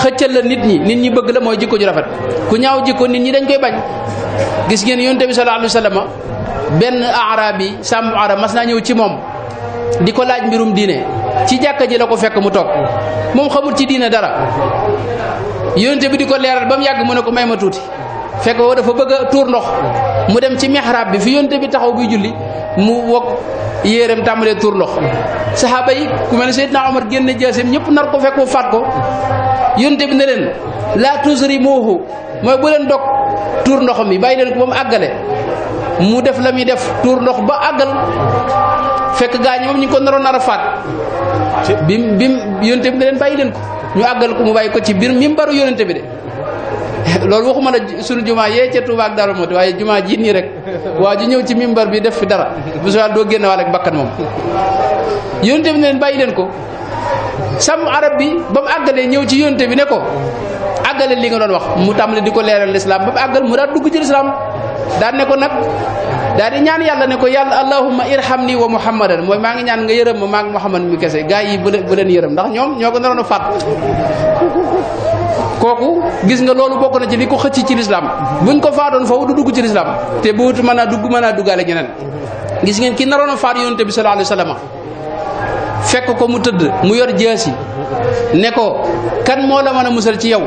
xëccal la nit ñi bëgg la mooy jikko ju rafet ku ñaaw jikko nit ñi dañ koy bañ gis ngeen yonte bi sallallahu alayhi wasallam benn arabi sàmm arab mas naa ñëw ci moom di ko laaj mbirum diine ci jàkka ji la ko fekk mu toog moom xamul ci diine dara yonte bi di ko leeral ba mu yàgg mu ne ko may ma tuuti fekk woo dafa bëgg a tuur ndox mu dem ci mihrab bi fi yonte bi taxaw buy julli mu wokk yéeram tàmbalee tuur ndox saxaaba yi ku mel ne Seydina Omar génne jaaseem ñëpp nar ko fekk mu faat ko yonte bi ne leen laa tusrimuhu mooy bu leen dog tuur ndox mi bàyyi leen ko ba mu àggale mu def la muy def tuur ndox ba àggal fekk gaañ moom ñu ko naroon nar a faat bim yonte bi ne leen bàyyi leen ko ñu àggal ko mu bàyyi ko ci biir mimbaru yonente bi de loolu waxuma la sunu jumaa yee ca Tuubaa ak Daaru Muxti waaye jumaa ji nii rek waa ji ñëw ci mimbar bi def fi dara bu soobee doo génne waale ak bakkan moom yonente bi ne leen bàyyi leen ko sàmm arab bi ba mu àggalee ñëw ci yonente bi ne ko àggale li nga doon wax mu tàmbali di ko leeral lislaam ba mu àggal mu daal dugg ci lislaam daal ne ko nag daal di ñaan yàlla ne ko yàlla allahumma irhamni wa muhammadan mooy maa ngi ñaan nga yërëm ma maa ngi muhammad mi kese gaa yi bu leen yërëm ndax ñoom ñoo ko naroon a faat kooku gis nga loolu bokk na ci li ko xëcc ci lislaam buñ ko faatoon foofu du dugg ci lislaam te bu wut mën a duggaale ñeneen gis ngeen ki naroon a faat yonent bi sallallahu alayhi wasallam fekk ko mu tëdd mu yor jaasi ne ko kan moo la mën a musal ci yow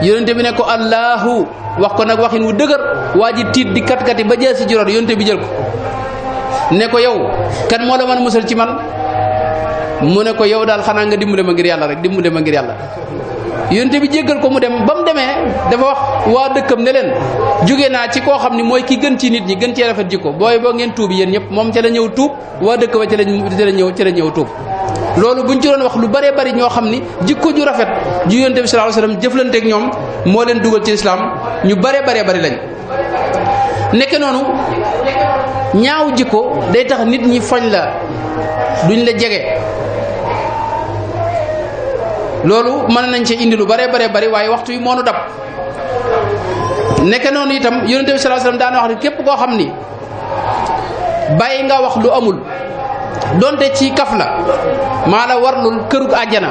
yonent bi ne ko allahu wax ko nag waxin wu dëgër waa ji tiit di kat-kati ba jaasi juróor yonent bi jël ko ne ko yow kan moo la mën a musal ci man mu ne ko yow daal xanaa nga dimbale ma ngir yàlla rek dimbale ma ngir yàlla yonte bi jéggal ko mu dem ba mu demee dafa wax waa dëkkam ne leen jóge naa ci koo xam ni mooy ki gën ci nit ñi gën cee rafet jikko booy boo ngeen tuub yéen ñëpp moom ca la ñëw tuub waa dëkk ba ca la ñëw tuub loolu buñ ci doon wax lu bëree bëri ñoo xam ni jikko ju rafet ju yonte bi sallallahu alayhi wasallam jëflanteeg ñoom moo leen dugal ci islam ñu bëree bëri lañ nekke noonu ñaaw jikko day tax nit ñi foñ la duñ la jege loolu mën nañ ci indi lu bare waaye waxtu yi moo nu dab nekk noonu itam yonente bi sallallahu alayhi wasallam daan wax ne képp koo xam ni bàyyi nga wax lu amul donte ci kaf la maa la warlul kërug àjjana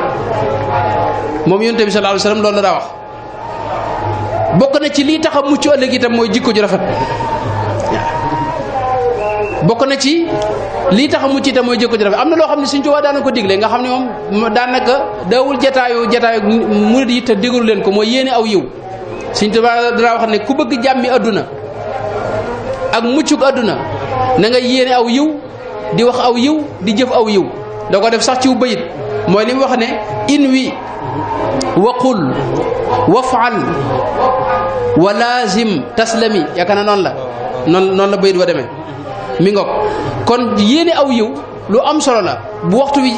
moom yonente bi sallallahu alayhi wasallam loolu la daa wax bokk na ci lii tax a mucc ëllëg itam mooy jikko ju rafet bokk na ci lii tax a mucc itam mooy jikko ju rafet am na loo xam ne Sëriñ Tuubaa daana ko digle nga xam ne moom daanaka daawul jataayu murid yi te digalu leen ko mooy yéene aw yiw Sëriñ Tuubaa dara wax ne ku bëgg jàmmi adduna ak muccuk adduna na nga yéene aw yiw di wax aw yiw di jëf aw yiw da ko def sax ci wu bayit mooy li mu wax ne in wi waqul wafal wa lazim taslami yaakaar na noonu la noonu la bayit wa demee mi ngoog kon yéene aw yiw lu am solo la bu waxtu wi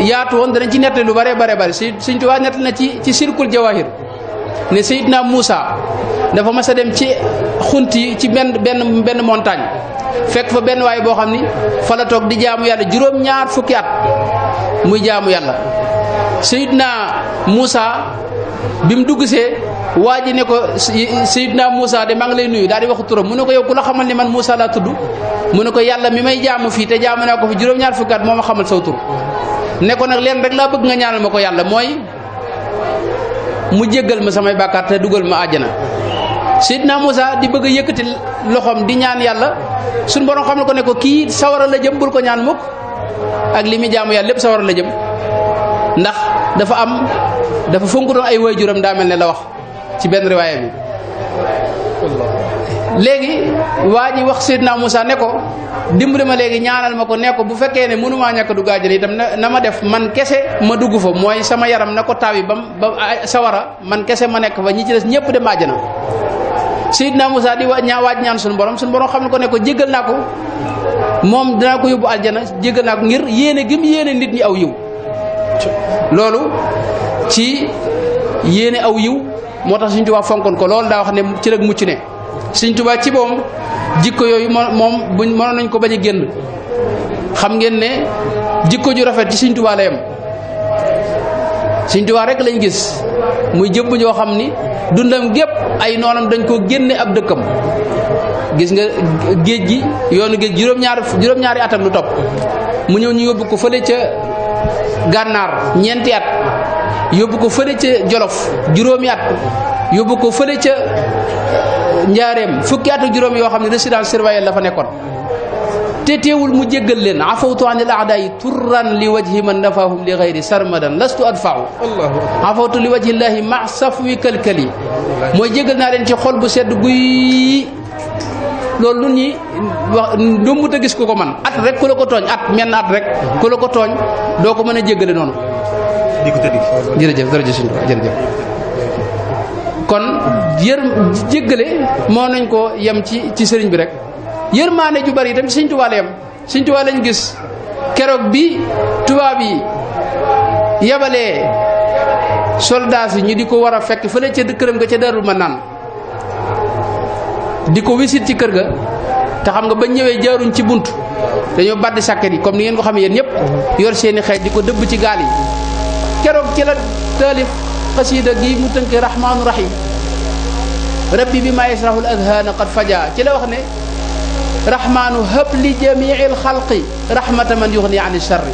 yaatu woon danañ ci nettali lu bare Sëriñ Tuubaa nettali na ci sirkul jawahir ne Seydina Muusa dafa mas a dem ci xunti ci benn montagne fekk fa benn waay boo xam ni fa la toog di jaamu yàlla juróom-ñaar fukki at muy jaamu yàlla Seydina Muusa bi mu dugg see waa ji ne ko Seydina Muusa de maa ngi lay nuyu daal di waxu turam mu ne ko yow ku la xamal ni man Muusa laa tudd mu ne ko yàlla mi may jaamu fii te jaamu naa ko fi juróom-ñaar fukki at moo ma xamal saw tur ne ko nag leen rek laa bëgg nga ñaanal ma ko yàlla mooy mu jéggal ma samay bàkkaar te dugal ma àjjana Seydina Muusa di bëgg a yëkkati loxoom di ñaan yàlla suñu borom xam ne ko ne ko kii sawara la jëm bul ko ñaan mukk ak li muy jaamu yàlla lépp sawara la jëm ndax dafa fonku doon ay waajuram daa mel ne la wax ci benn riwaaya bi léegi waa ji wax Seydina Muusa ne ko dimbali ma léegi ñaanal ma ko ne ko bu fekkee ne mënumaa ñàkk dugg àjjana itam na ma def man kese ma dugg fa mooy sama yaram na ko tawi ba sawara man kese ma nekk fa ñi ci des ñëpp dem àjjana Seydina Muusa di waaj ñaan suñu borom xam ne ko ne ko jéggal naa ko moom dinaa ko yóbbu àjjana jéggal naa ko ngir yéene gi mu yéene nit ñi aw yiw loolu ci yéene aw yiw moo tax Sëriñ Tuubaa fonkoon ko loolu daa wax ne ci rek mucc ne Sëriñ Tuubaa ci moom jikko yooyu moom buñ mënoon nañ ko bañ a génn xam ngeen ne jikko ju rafet ci Sëriñ Tuubaa la yem Sëriñ Tuubaa rek lañ gis muy jëmm joo xam ni dundam gépp ay noonam dañ koo génne ab dëkkam gis nga géej gi yoonu géej juróom-ñaari at ak lu topp mu ñëw ñu yóbbu ko fële ca gànnaar ñeenti at yóbbu ko fële ca jolof juróomi at yóbbu ko fële ca njaareem fukki at ak juróom yoo xam ne résidence surveillée la fa nekkoon te teewul mu jéggal leen afawtu anil a'da'i turran li wajhi man nafahum li ghayri sarmadan lastu adfa'u afawtu li wajhi llahi ma safwi kalkali mooy jéggal naa leen ci xol bu sedd guy loolu nun ñi wax dombut a gis ku ko man at rek ku la ko tooñ at menn at rek ku la ko tooñ doo ko mën a jéggale noonu jërëjëf jërëjëf kon jéggale moo nañ ko yem ci sëriñ bi rek yërmaane ju bari itam ci Sëriñ Tuubaa la yem Sëriñ Tuubaa lañ gis keroog bi tubaab yi yabalee soldats yi ñu di ko war a fekk fële ca këram nga ca Daarul Manaan di ko wisit ci kër ga te xam nga ba ñëwee jaaruñ ci bunt dañoo baddi sàkket yi comme ni ngeen ko xamee yéen ñëpp yor seeni xeej di ko dëbb ci gaal yi keroog ci la taalif xasiida gi mu tënk rahmaanu rahim rabbi bi ma yasrahul adhaana qad faja ci la wax ne rahmaanu hab li jamiil xalqi rahmata man yuxni an sharri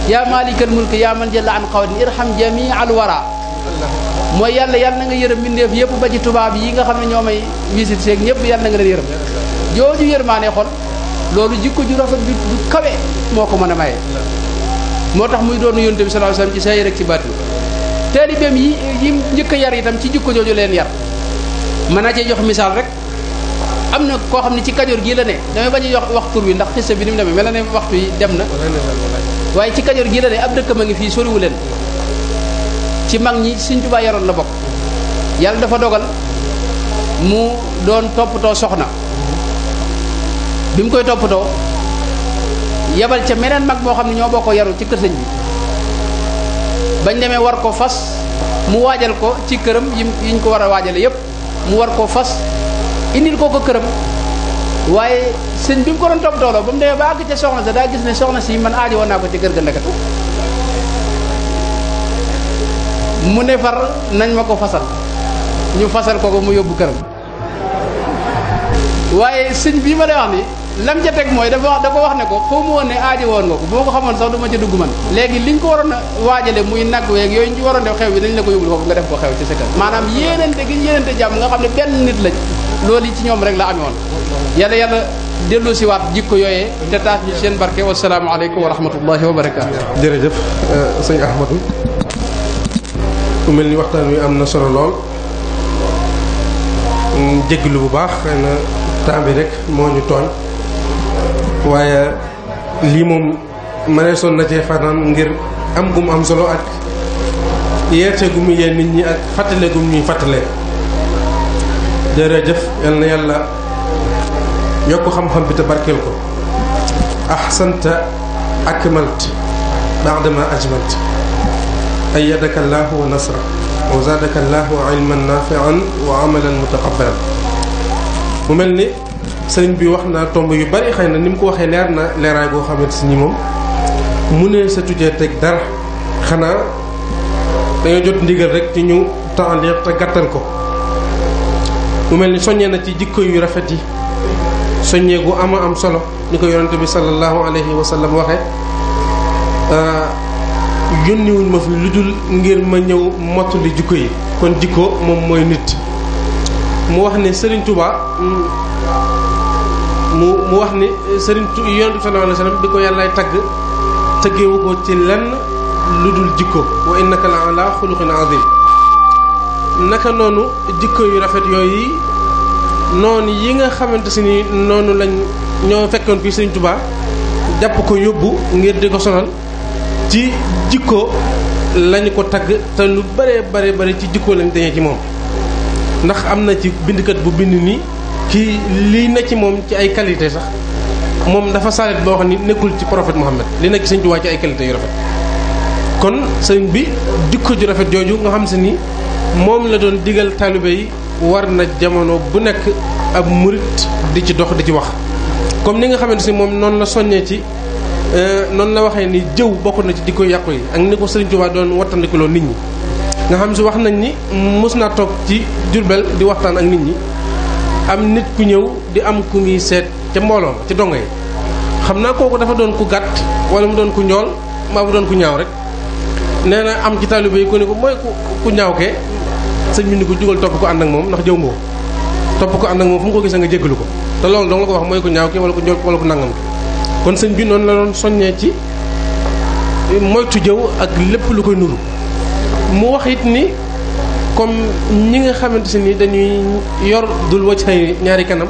yaa maalikal mulki yaa man jalla an qawlin irham jamial wara mooy yàlla na nga yërëm mbindeef yëpp ba ci tubaab yi nga xam ne ñoo may visite seeg ñëpp yàlla na nga leen yërëm jooju yërmaane xol loolu jikko ju rafet bi du kawe moo ko mën a maye moo tax muy doon yonent bi sallallahu alayhi wasallam ci saa yi rek ci baatin taalibeem yi njëkk a yar itam ci jikko jooju leen yar mën naa cee jox misaal rek am na koo xam ne ci Kajoor gii la ne damay bañ a jox wax tur wi ndax xissa bi ni mu demee mel na ne waxtu yi dem na waaye ci Kajoor gii la ne ab dëkk ma ngi fii soriwu leen ci mag ñi Sëriñ Tuubaa yaroon la bokk yàlla dafa dogal mu doon toppatoo soxna bi mu koy toppatoo yebal ca meneen mag moo xam ne ñoo bokk yaru ci kër sëñ bi bañ demee war ko fas mu waajal ko ci këram yiñ ko war a waajale yépp mu war ko fas indil ko këram waaye sëñ bi mu ko doon toppatoo ba mu demee ba àgg ca soxna sa daa gis ne soxna si man aajo woon naa ko ci kër ga ndekatu mu ne far nañ ma ko fasal ñu fasal ko mu yóbbu këram waaye sëñ bii ma lay wax ni lam ca teg mooy dafa wax ne ko xaw ma woon ne aajo woon nga ko boo ko xamoon sax du ma ca dugg man léegi liñ ko waroon a waajale muy nag weeg yooyu ñu ci waroon def xew bi dañ la ko yóbbul foofu nga def ko xew ci sa kër maanaam yéenante gi yéenante jàmm nga xam ne benn nit lañ loolu yi ci ñoom rek la amee woon yàlla dellu si waat jikko yooyee te taas ñu seen barke wasalaamu aleykum wa rahmatullahi wa barakaatu. jërëjëf sëñ Ahmadou mu mel ni waxtaan wi am na solo lool jégalu bu baax xëy na temps bi rek moo ñu tooñ waaye lii moom mëneesoon na cee fanaan ngir am gum am solo ak yeete gu mu yee nit ñi ak fàttale gu ñuy fàttale jërëjëf yal na yàlla yokk xam-xam bi te barkeel ko ahsanta akmalt ba'dama ajmalt ayyadaka allahu wa nasra wa zaadaka allahu ilman nafi'an wa amalan mutaqabbalan mu mel ni sëriñ bi wax na tomb yu bari xëy na ni mu ko waxee leer na leeraay boo xamante si ni moom mu ne sa tujee teg dara xanaa dañoo jot ndigal rek ci ñu taaliq te gàttal ko mu mel ni soññee na ci jikko yu rafet yi soññee gu ama am solo ni ko yonente bi sallallahu alayhi wa sallam waxee yónniwuñ ma fi lu dul ngir ma ñëw mottali jikko yi kon jikko moom mooy nit mu wax ne Serigne Touba mu wax ni Serigne yonente bi sallallahu alayhi wa sallam bi ko yàllaay tagg tëggeewu ko ci lenn lu dul jikko wa innaka la ala xuluqin azim naka noonu jikko yu rafet yooyu noonu yi nga xamante si ni noonu lañ ñoo fekkoon fii Serigne Touba jàpp ko yóbbu ngir di ko sonal ci jikko lañu ko tagg te lu bare bare bare ci jikko lañ dañee ci moom ndax am na ci bindkat bu bind ni kii lii na ci moom ci ay qualité sax moom dafa saret boo xam ni nekkul ci prophète Muhammad li nekk Serigne Touba ci ay qualité yu rafet kon sëriñ bi jikko ju rafet jooju nga xam si ni moom la doon digal taalibe yi war na jamono bu nekk ab murit di ci dox di ci wax comme ni nga xamante si moom noonu la soññee ci noonu la waxee ni jëw bokk na ci jikko yàqu yi ak ni ko Serigne Touba doon wattandikuloo nit ñi nga xam si wax nañ ni mos naa toog ci Jurbel di waxtaan ak nit ñi am nit ku ñëw di am ku muy seet ca mbooloo ma ci dongo yi xam naa kooku dafa doon ku gàtt wala mu doon ku njool maa mu doon ku ñaaw rek nee na am ci taalibe yi ko ni ko mooy ku ñaaw kee sëñ bi ni ko jugal topp ko ànd ak moom ndax jëw nga ko topp ko ànd ak moom fu mu ko gisee nga jéggalu ko te loolu dong la ko wax mooy ku ñaaw kee wala ku njool wala ku nangam ki kon sëñ bi noonu la doon soññee ci moytu jëw ak lépp lu koy nuru mu wax it ni comme ñi nga xamante si ni dañuy yor dul wacc xëy ñaari kanam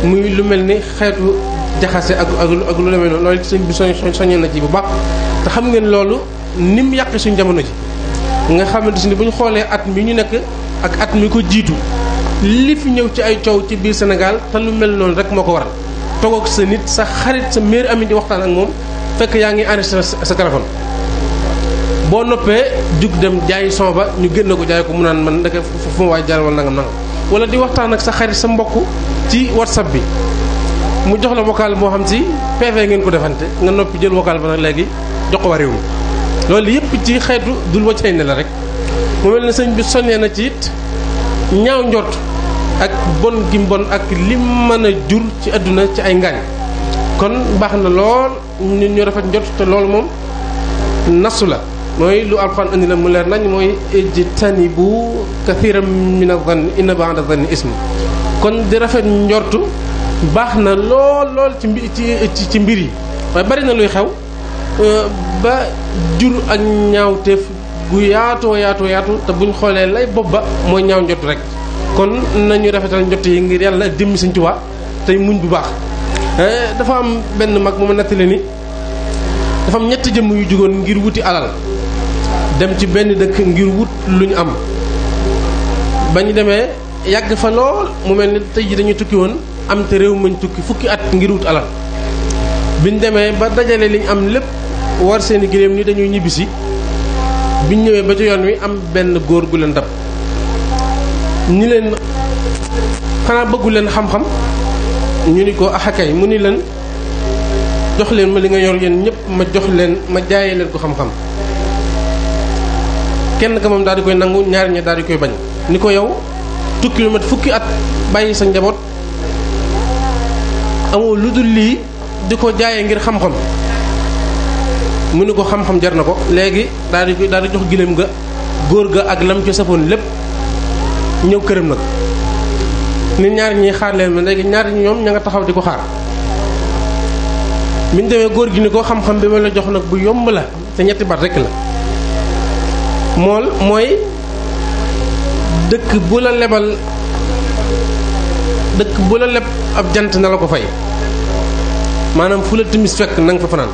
muy lu mel ni xeetu jaxase ak lu demee noonu loolu sëñ bi soññee na ci bu baax te xam ngeen loolu ni mu yàqee suñu jamono ji nga xamante ni bu ñu xoolee at mi ñu nekk ak at mi ko jiitu li fi ñëw ci ay coow ci biir Sénégal te lu mel noonu rek moo ko waral toog ak sa nit sa xarit sa meilleur ami di waxtaan ak moom fekk yaa ngi enregistré sa téléphone boo noppee jug dem jaayi son ba ñu génn ko jaay ko mu naan man ndeke fu ma waay jaral wala nangam wala di waxtaan ak sa xarit sa mbokk ci WhatsApp bi mu jox la vocal moo xam ci PV ngeen ko defante nga noppi jël vocal ba nag léegi jox ko waa réew mi loolu yëpp ci xeetu dul waccay ne la rek mu mel ne sëñ bi soññee na ci it ñaaw njort ak bon gi mbon ak li mën a jur ci àdduna ci ay ngaañ kon baax na lool ñu rafet njort te loolu moom nasu la mooy lu alxuraan indi la mu leer nañ mooy ijtanibu kathiran mina zanni inna ba'da zanni ism kon di rafet njortu baax na lool ci mbir yi waaye bari na luy xew ba jur ak ñaawteef gu yaatu te buñ xoolee lay bopp ba mooy ñaaw njort rek kon nañu rafetal njort yi ngir yàlla ak dimmi Sëñ Tuubaa tey muñ bu baax dafa am benn mag mu ma nettali ni dafa am ñetti jëmm yu jugoon ngir wuti alal dem ci benn dëkk ngir wut lu ñu am ba ñu demee yàgg fa lool mu mel ni tey ji dañuy tukki woon am te réew mañ tukki fukki at ngir wut alal biñ demee ba dajale liñ am lépp war seeni giléem ni dañuy ñibbisi biñ ñëwee ba ci yoon wi am benn góor gu leen dab ñi leen xanaa bëggu leen xam-xam ñu ni ko axakay mu ni leen jox leen ma li nga yor yéen ñëpp ma jox leen ma jaayee leen ko xam-xam kenn ka moom daal di koy nangu ñaari ña daal di koy bañ ni ko yow tukki lu mat fukki at bàyyi sa njaboot amoo lu dul lii di ko jaayee ngir xam-xam mu ni ko xam-xam jar na ko léegi daal di jox giléem ga góor ga ak lam ci safoon lépp ñëw këram nag ni ñaar ñi xaar leen ma léegi ñaar ñi ñoom ña nga taxaw di ko xaar biñ demee góor gi ni ko xam-xam bi ma la jox nag bu yomb la te ñetti baat rekk la mooy dëkk bu la leb ab jant na la ko fay maanaam fu la timis fekk na nga fa fanaan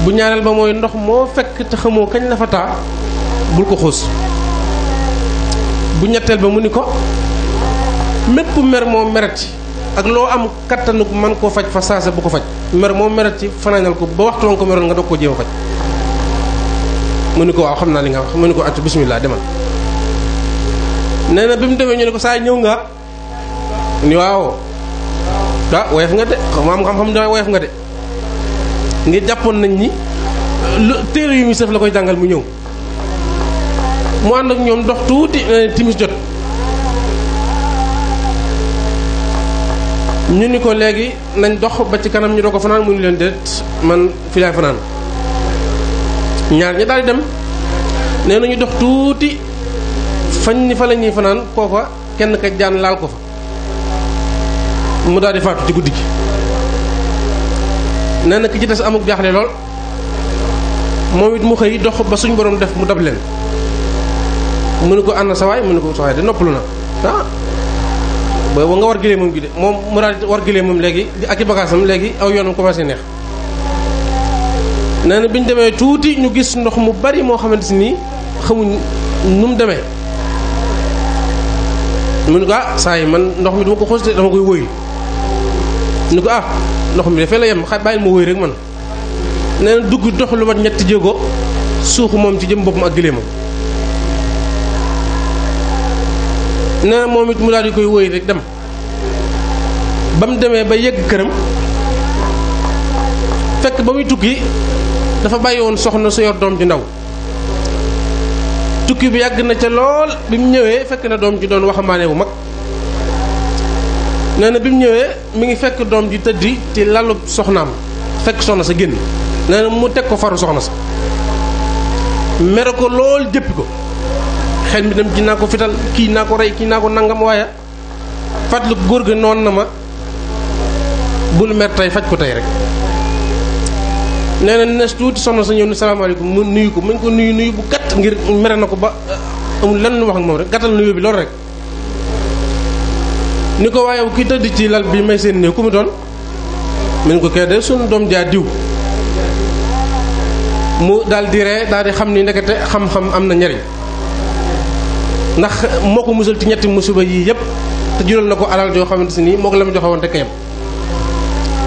bu ñaareel ba mooy ndox moo fekk te xamoo kañ la fa taa bul ko xuus bu ñetteel ba mu ni ko mépp mer moo merati ak loo am kattanuk man koo faj fa saasa bu ko faj mer moo merati fanaanal ko ba waxtu woon ko meroon nga doog koo jéem a faj mu ni ko waaw xam naa li nga wax mu ni ko accu bismillah demal nee na bi mu demee ñu ne ko saa ñëw nga ni waaw woyof nga de maam xam-xam da woyof nga de ngir jàppoon nañ ni lu téere yu muy sëf la koy jàngal mu ñëw mu ànd ak ñoom dox tuuti timis jot ñu ni ko léegi nañ dox ba ci kanam ñu doo ko fanaan mu ni leen déet man fi laay fanaan ñaar ñi daal di dem nee nañu dox tuuti fañ ni fa la ñuy fanaan kooka kenn ka jaan laal ko fa mu daal di faatu ci guddi gi nee na ki ci des amuk jaaxle lool moom it mu xëy dox ba suñ borom def mu dab leen mu ni ko ànd sa waay mu ni ko sa waay de noppalu na boobu nga war gilee moom gi de moom mu daal di war gilee moom léegi ak i bagaasam léegi aw yoonam commencé neex nee na bi ñu demee tuuti ñu gis ndox mu bari moo xamante ni xamuñ nu mu demee mu ni ko saa yi man ndox mi dama ko xoos dama koy wóy ni ko ndox mi dafay la yem bàyyil ma wóy rek man nee na dugg dox lu mat ñetti jéego suuxu moom ci jëm boppam ak gileemam nee na moom it mu daal di koy wóy rek dem ba mu demee ba yegg këram fekk ba muy tukki dafa bàyyi woon soxna su yor doom ji ndaw tukki bi yàgg na ca lool bi mu ñëwee fekk na doom ji doon waxambaane bu mag nee na bi mu ñëwee mi ngi fekk doom ji tëddi ci lalu soxnaam fekk soxna sa génn nee na mu teg ko faru soxna sa mere ko lool jëppi ko xel mi dem ji naa ko fital kii naa ko rey kii naa ko nangam waaye fàttali góor ga noon na ma bul mer tey faj ko tey rek nee na nes tuuti soxna sa ñëw ni salaamaaleykum mu nuyu ko muñ ko nuyu bu gàtt ngir mere na ko ba amul lenn wax ak moom rek gàttal nuyu bi loolu rek ni ko waaye ki tëdd ci lal bi may seen néew ku mu doon min ko kee de sunu doom jaa diw mu daal di ree daal di xam ni ndekete xam-xam am na njariñ ndax moo ko musal ci ñetti musiba yii yëpp te jural na ko alal joo xamante ni moo ko la mu joxe woon te kayam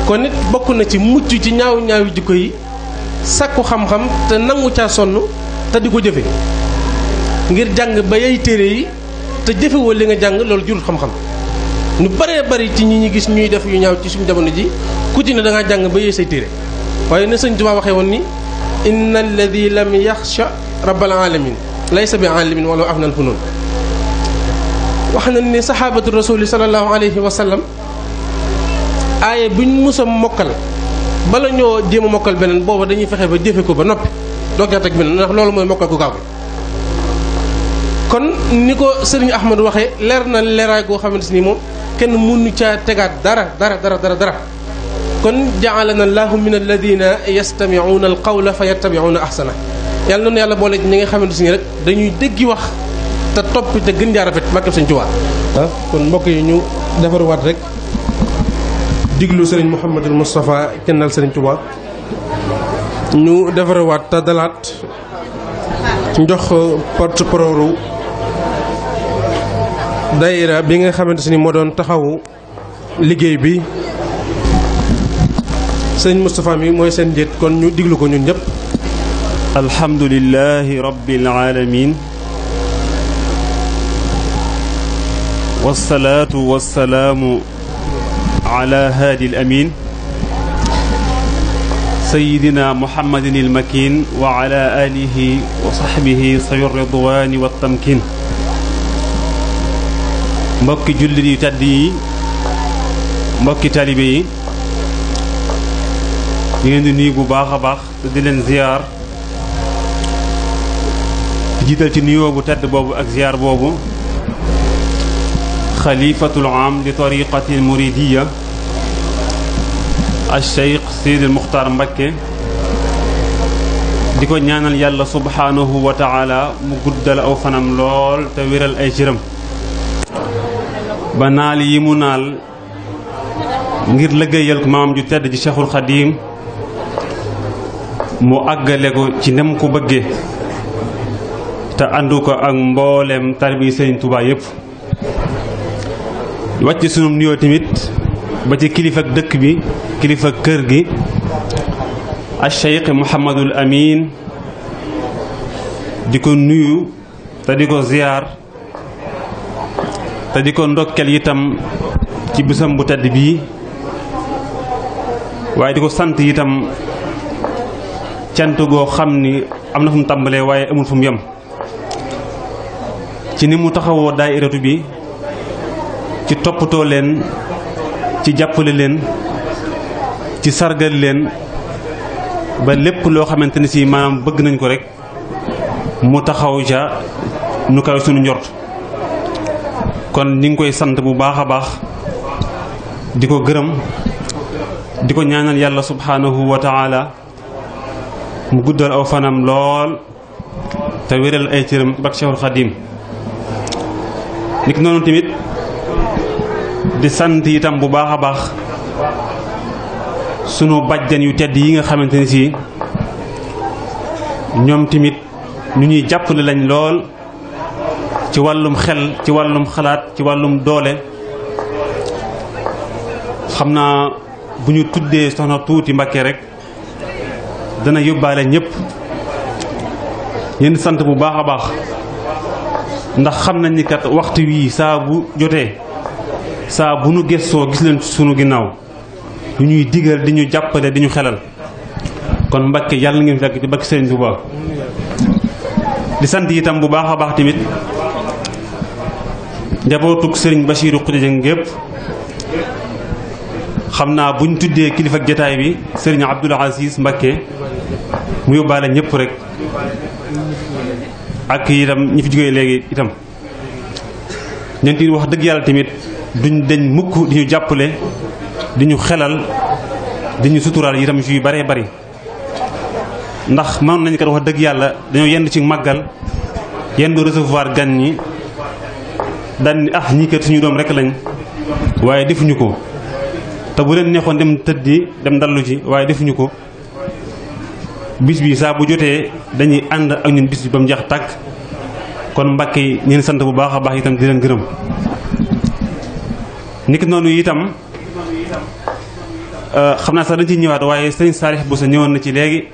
kon nit bokk na ci mucc ci ñaaw ñaawi jikko yi sakku xam-xam te nangu caa sonn te di ko jëfe ngir jàng ba yay téere yi te jëfewoo li nga jàng loolu jurul xam-xam ñu bëree bëri ci ñi ñu gis ñuy def yu ñaaw ci suñu jamono ji ku ci ne da ngaa jàng ba yee say téere waaye ne sëñ Tuubaa waxee woon ni inna alladi lam yaxsha rabbal alamin laysa bi alimin wala af nan fu noonu wax na ni sahabatu rasuli sallallahu alayhi wa sallam aaye buñ musa mokkal bala ñoo jéem a mokkal beneen booba dañuy fexe ba jëfe ko ba noppi doog a teg beneen ndax loolu mooy mokkal ku gaaw gi kon ni ko sëriñ Ahmadu waxee leer na leeraay goo xamante ni moom kenn mënu caa tegaat dara kon ja'alana allahu min alladina yastami'una alqawla fa yattabi'una ahsana yàlla noonu yàlla boole ñi nga xamante ni rek dañuy déggi wax te topp te gën jaa rafet makkam Sëriñ Tuubaa kon mbokk yi ñu defaruwaat rek diglu sëriñ Mouhamadul Moustapha kennal Sëriñ Tuubaa ñu defaruwaat te dalaat njox porte-parole daayira bi nga xamante ni moo doon taxawu liggéey bi sëriñ Moustapha mi mooy seen njiit kon ñu diglu ko ñun ñëpp. alhamdulillahi rabbil alamin wassalaatu wassalaamu ala haadi al amin sayidina muhammadin il makin wa ala alihi wa sahbihi sawi ridwani wa tamkin mbokki jullit yu tedd yi mbokki talibe yi ñu leen di nuyu bu baax a baax te di leen ziyaar jiital ci nuyoo bu tedd boobu ak ziyaar boobu xalifatul am li tariqati al muridiya al cheikh Seydi al Muxtaar Mbakke di ko ñaanal yàlla subhanahu wa taala mu guddal aw fanam lool te wéral ay cëram ba naal yi mu naal ngir liggéeyal ko maam ju tedd ji Cheikhul Xadim mu àggale ko ci nem ko bëggee te àndu ko ak mboolem tarbi Sëriñ Tuubaa yépp wàcc sunum nuyoo tamit ba ci kilifa dëkk bi kilifa kër gi al Cheikh Mouhamadul Amin di ko nuyu te di ko ziyaar te di ko ndokkel itam ci bisam bu tedd bii waaye di ko sant itam cant goo xam ni am na fu mu tàmbalee waaye amul fu mu yem ci ni mu taxawoo daayiratu bi ci toppatoo leen ci jàppale leen ci sargal leen ba lépp loo xamante ni si maanaam bëgg nañ ko rek mu taxaw ja nu kaw suñu njort kon ni ngi koy sant bu baax a baax di ko gërëm di ko ñaanal yàlla subhanahu wa taala mu guddal aw fanam lool te wéral ay cëram bak Cheikhul Khadim niki noonu tamit di sant itam bu baax a baax sunu bajjan yu tedd yi nga xamante ni si ñoom tamit ñu ñuy jàppale lañ lool ci wàllum xel ci wàllum xalaat ci wàllum doole xam naa bu ñu tuddee soxna tuuti Mbakke rek dana yóbbaale ñëpp yéen sant bu baax a baax ndax xam nañ ni kat waxtu wii saa bu jotee saa bu nu gëstoo gis leen sunu ginnaaw ñu ñuy digal di ñu jàppale di ñu xelal kon Mbakke yàlla ngeen fekk ci bakki Sëriñ Tuubaa di sant itam bu baax a baax tamit njabootug Sëriñ Bachiru Xuja gépp xam naa bu ñu tuddee kilifa ak jataay bi Sëriñ Abdul Aziz Mbakke mu yóbbaale ñëpp rek ak itam ñi fi jógee léegi itam ñeenti wax dëgg yàlla tamit duñ deñ mukk di ñu jàppale di ñu xelal di ñu suturaal itam yu baree bari ndax mënoon nañu kat wax dëgg yàlla dañoo yend ci màggal yendu recevoir gan ñi daan ni ñii kat suñu doom rek lañ waaye defuñu ko te bu leen neexoon dem tëddi dem dallu ci waaye defuñu ko. bis bi saa bu jotee dañuy ànd ak ñun bis bi ba mu jeex tàkk kon Mbàkke yi ñeen sant bu baax a baax itam di leen gërëm. niki noonu itam xam naa sax dañ ciy ñëwaat waaye sëriñ Saalix Bousso ñëwoon na ci léegi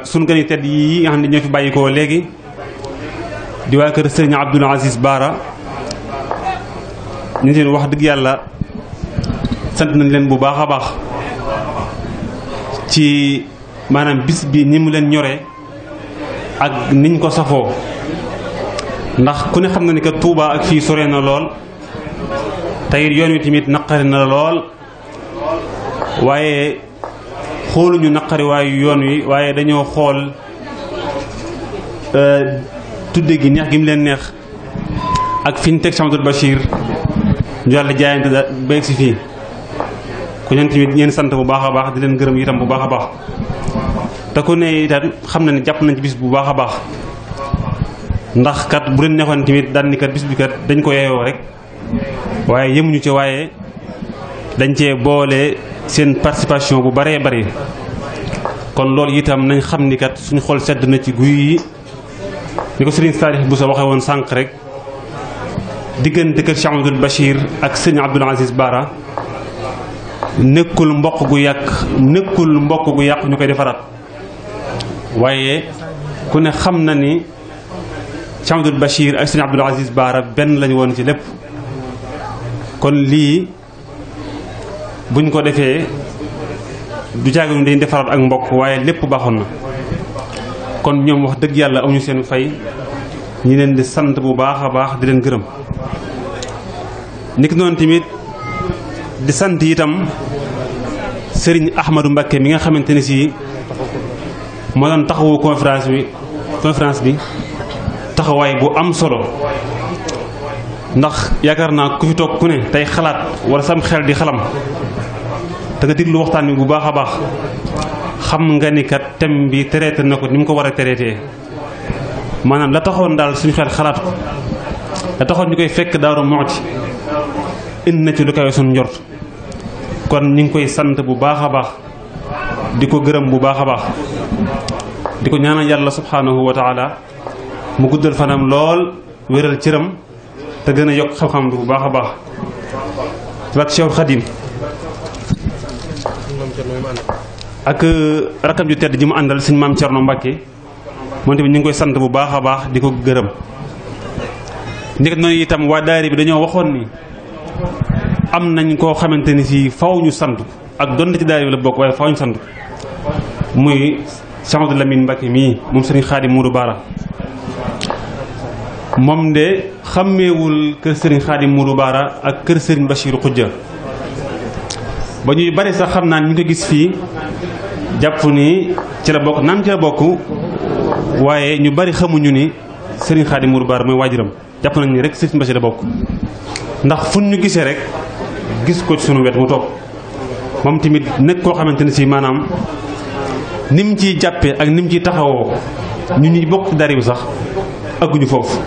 sunu gan yi tedd yi nga xam ne ñoo fi bàyyi ko léegi di waa kër sëriñ Abdoul Aziz Baara ñu leen wax dëgg yàlla sant nañ leen bu baax a baax ci maanaam bis bi ni mu leen ñoree ak niñ ko safoo ndax ku ne xam na ni que Touba ak fii sore na lool tey yoon wi tamit naqari na lool waaye xooluñu naqari waayu yoon wi waaye dañoo xool tudde gi neex gi mu leen neex ak fi ñu teg Cheikh Amadou Bachir ñu yàlla jaayante ba egg si fii ku ñeen tamit ñeen sant bu baax a baax di leen gërëm itam bu baax a baax te ku ne itam xam na ne jàpp nañ ci bis bu baax a baax ndax kat bu leen neexoon tamit daan ni kat bis bi kat dañ ko yeeyoo rek waaye yemuñu ci waaye dañ cee boole seen participation bu baree bari kon loolu itam nañ xam ni kat suñu xol sedd na ci guy yi ni ko Serigne Saalix Bousso waxee woon sànq rek diggante kër Cheikh Amadou Bachir ak Serigne Abdoul Aziz Bara nekkul mbokk gu yàq ñu koy defaraat waaye ku ne xam na ni Cheikh Amadou Bachir ak Serigne Abdoul Aziz Bara benn lañu woon ci lépp kon lii buñ ko defee du jaagum dañ defaraat ak mbokk waaye lépp baaxoon na kon ñoom wax dëgg yàlla amuñu seen fay ñi leen di sant bu baax a baax di leen gërëm niki noonu tamit di sant itam Serigne Ahmadou Mbacké mi nga xamante ne si moo doon taxawu conférence bi taxawaay bu am solo ndax yaakaar naa ku fi toog ku ne tey xalaat wala sam xel di xalam te nga déglu waxtaan bi bu baax a baax xam nga ni kat thème bi traité na ko ni mu ko war a traité maanaam la taxoon daal suñu xel xalaat ko la taxoon ñu koy fekk Daaru Muxti indi na ci lu kawe suñu njort kon ñu ngi koy sant bu baax a baax di ko gërëm bu baax a baax di ko ñaanal yàlla subhanahu wa taala mu guddal fanam lool wéral cëram te gën a yokk xam-xam bi bu baax a baax ak Cheikh Khadim ak rakam ju tedd ji mu àndal suñu maam Thierno Mbacké moom tamit ñu ngi koy sant bu baax a baax di ko gërëm ndeket noonu itam waa daayira bi dañoo waxoon ni am nañ koo xamante ni si faw ñu sant ak donte ci daayira bi la bokk waaye faw ñu sant muy Cheikh Amadou Lamine Mbacké mii moom Serigne Khadim Moudou Bara moom de xàmmeewul kër Serigne Khadim Moudou Bara ak kër Serigne Bachirou Khoudia ba ñuy bari sax xam naa ñu ko gis fii jàpp ni ci la bokk naam ci la bokk waaye ñu bari xamuñu ni Serigne Khadim Moudou Bara mooy waajuram jàpp nañ ni rek Serigne Bachir la bokk ndax fu ñu gisee rek gis ko ci sunu wet mu toog moom tamit nekk koo xamante ne si maanaam ni mu ciy jàppee ak ni mu ciy taxawoo ñu ñuy bokk dari bi sax agguñu foofu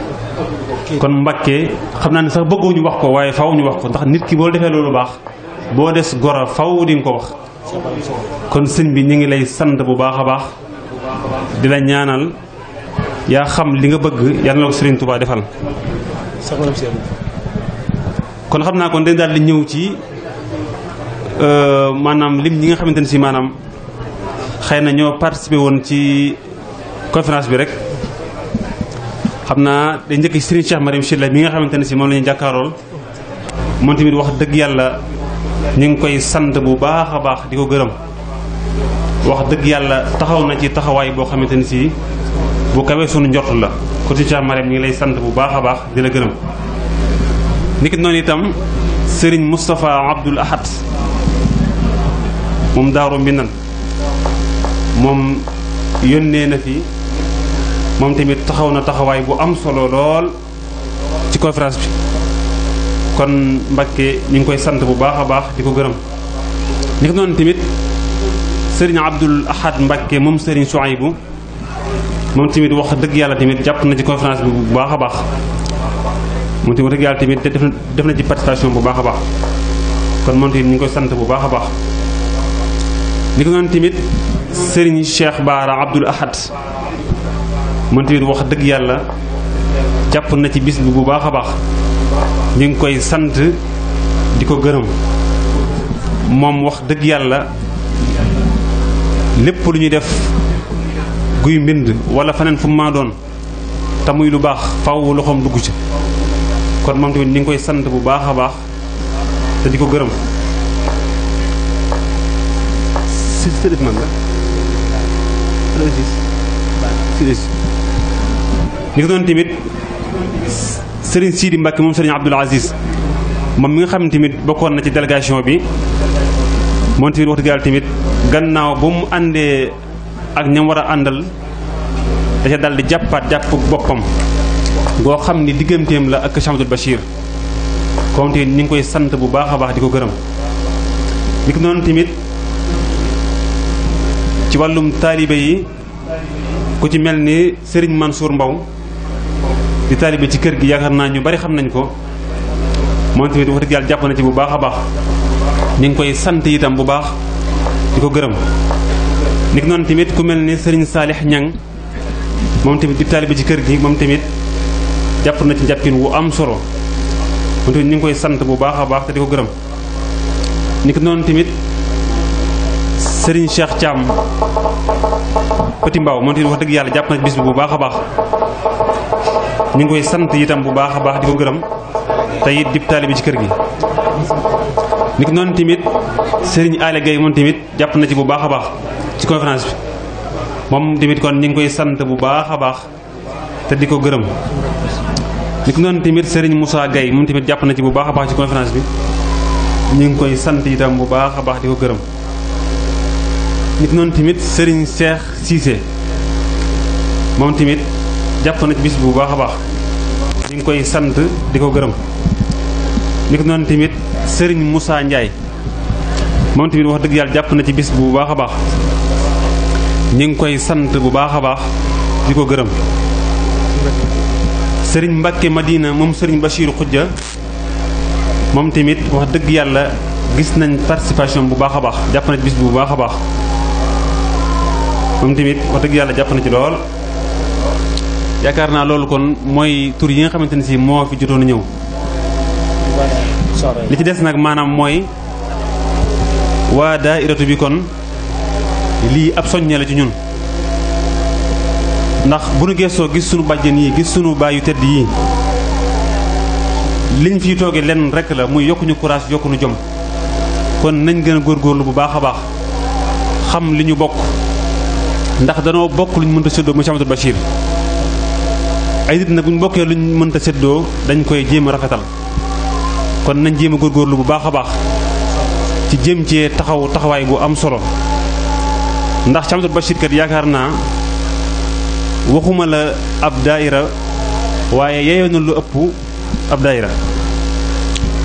kon Mbacké xam naa ne sax bëggoo ñu wax ko waaye faw ñu wax ko ndax nit ki boo defee loolu baax boo des gora faw di nga ko wax kon sëñ bi ñu ngi lay sant bu baax a baax di la ñaanal yaa xam li nga bëgg yàlla na ko Serigne Touba defal kon xam naa kon dañ daal di ñëw ci maanaam lim ñi nga xamante ne si maanaam xëy na ñoo participé woon ci conférence bi rek xam naa day njëkk ci Serigne Cheikh Mariam Sylla mi nga xamante ne si moom la ñu jàkkaarool moom tamit wax dëgg yàlla ñu ngi koy sant bu baax a baax di ko gërëm wax dëgg yàlla taxaw na ci taxawaay boo xamante ne si bu kawee sunu njort la ko ci Cheikh Mariam ñu ngi lay sant bu baax a baax di la gërëm niki noonu itam Serigne Moustapha Abdoul Ahad moom Daaru Minaan moom yónnee na fi moom tamit taxaw na taxawaay bu am solo lool ci conférence bi kon Mbacké ñu ngi koy sant bu baax a baax di ko gërëm niki noonu tamit Serigne Abdoul Ahad Mbacké moom Serigne Souaïbou moom tamit wax dëgg yàlla tamit jàpp na ci conférence bi bu baax a baax moom tamit wax dëgg yàlla tamit def na ci participation bu baax a baax kon moom tamit ñu ngi koy sant bu baax a baax. ni ko noonu tamit Serigne Cheikh Baara Abdoul Ahad moom tamit wax dëgg yàlla jàpp na ci bis bi bu baax a baax ñu ngi koy sant di ko gërëm moom wax dëgg yàlla lépp lu ñuy def guy mbind wala faneen fu mu maa doon te muy lu baax faw loxoom dugg ci kon moom tamit ñu ngi koy sant bu baax a baax te di ko gërëm. ni ko doon tamit Serigne Sidi Mbacke moom Serigne Abdoul Aziz moom mi nga xam ne tamit bokkoon na ci délégation bi moom tamit wax dëgg yàlla tamit gannaaw ba mu àndee ak ñam war a àndal da ca dal di jàppaat jàpp boppam goo xam ni digganteem la ak Cheikh Amadou Bachir comme tamit ñu ngi koy sant bu baax a baax di ko gërëm. ni ko noonu tamit ci wàllum taalibe yi ku ci mel ni Serigne Mansour Mbow di taalibe ci kër gi yaakaar naa ñu bari xam nañ ko moom tamit wax dëgg yàlla jàpp na ci bu baax a baax ñu ngi koy sant itam bu baax di ko gërëm. ni ko noonu tamit ku mel ni Serigne Salih Ñang moom tamit di taalibe ci kër gi moom tamit jàpp na ci jàppin wu am solo moom tamit ñu ngi koy sant bu baax a baax te di ko gërëm. ni ko noonu tamit Serigne Cheikh Thiam Petit Mbaw moom tamit wax dëgg yàlla jàpp na ci bis bi bu baax a baax ñu ngi koy sant itam bu baax a baax di ko gërëm te it dib taalibe ci kër gi. ni ko noonu tamit Serigne Alé Gueye moom tamit jàpp na ci bu baax a baax ci conférence bi moom tamit kon ñu ngi koy sant bu baax a baax te di ko gërëm. ni ko noonu tamit Serigne Moussa Gueye moom tamit jàpp na ci bu baax a baax ci conférence bi ñu ngi koy sant itam bu baax a baax di ko gërëm. ni ko noonu tamit Serigne Cheikh Cissé moom tamit jàpp na ci bis bu baax a baax ñu ngi koy sant di ko gërëm. ni ko noonu tamit Serigne Moussa Ndiaye moom tamit wax dëgg yàlla jàpp na ci bis bu baax a baax ñu ngi koy sant bu baax a baax di ko gërëm. Serigne Mbacke Madina moom Serigne Bachir Khoudia moom tamit wax dëgg yàlla gis nañ participation bu baax a baax jàpp na ci bis bu baax a baax moom tamit wax dëgg yàlla jàpp na ci lool. yaakaar naa loolu kon mooy tur yi nga xamante ne si moo fi jotoon a ñëw. li ci des nag maanaam mooy waa daayiratu bi kon lii ab soññee la ci ñun ndax bu nu gëstoo gis sunu bàjjen yi gis sunu baay yu tedd yii liñ fiy toogee lenn rek la muy yokkuñu courage yokkuñu jom kon nañ gën a góorgóorlu bu baax a baax xam li ñu bokk ndax danoo bokk luñ mënta séddoo mu Cheikh Amadou Bachir ay nit nag buñ bokkee luñ mënta séddoo dañ koy jéem a rafetal kon nañ jéem a góorgóorlu bu baax a baax ci jéem cee taxawaay bu am solo ndax Cheikh Amadou Bachir kat yaakaar naa waxuma la ab daayira waaye yeyoo na lu ëpp ab daayira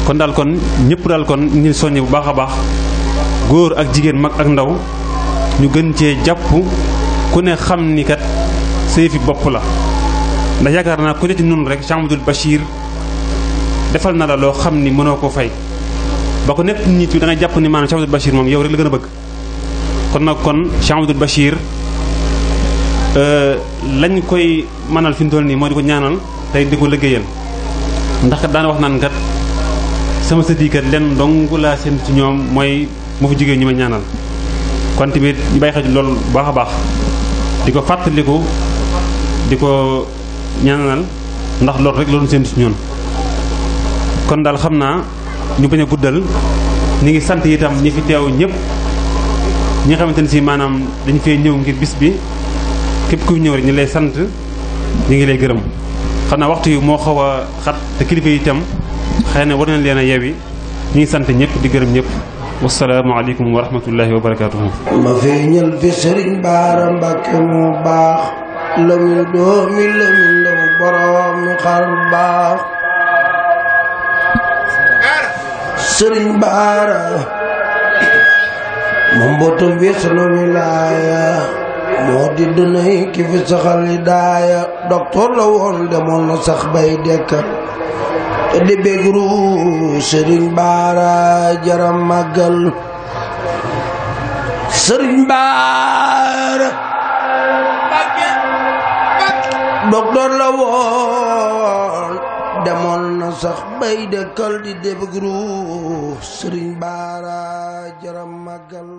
kon daal kon ñëpp daal kon ñu soññe bu baax a baax góor ak jigéen mag ak ndaw ñu gën cee jàpp ku ne xam ni kat séefi bopp la ndax yaakaar naa ku ne ci nun rek Cheikh Amadou Bachir defal na la loo xam ni mënoo ko fay ba ko nekk nit bi da nga jàpp ni maanaam Cheikh Amadou Bachir moom yow rek la gën a bëgg kon nag kon Cheikh Amadou Bachir lañ koy mënal fi mu toll nii moo di ko ñaanal tey di ko liggéeyal ndax kat daana wax naan kat sama sëti kat lenn dong laa seen ci ñoom mooy mu fi jógee ñu ma ñaanal kon tamit ñu bàyyi xel loolu bu baax a baax di ko fàttaliku di ko ñaanal ndax loolu rek loolu seen ci ñoon kon daal xam naa ñu bañ a guddal ñu ngi sant itam ñi fi teew ñëpp ñi nga xamante ne si maanaam dañu fee ñëw ngir bis bi képp ku ñëw rek ñu lay sant ñu ngi lay gërëm xam naa waxtu yu moo xaw a xat te kilifa yi itam xëy na war nañ leen a yewi ñu ngi sant ñëpp di gërëm ñëpp wasalaamaaleykum wa rahmatullahi wa barakaatuhu. ma feeñal fi Sëriñ Baara Mbàkke mu baax la muy doomi la mu ndaw borom mi xar baax Sëriñ Baara moom mbootam wees na wilaaya moo di dënay ki fi saxal hidaaya docteur la woon demoon na sax bay dekkal te di bégru sëriñ baara jara màggal sëriñ baara docteur la woon demoon na sax bay dëkkal di bégru sëriñ baara jara màggal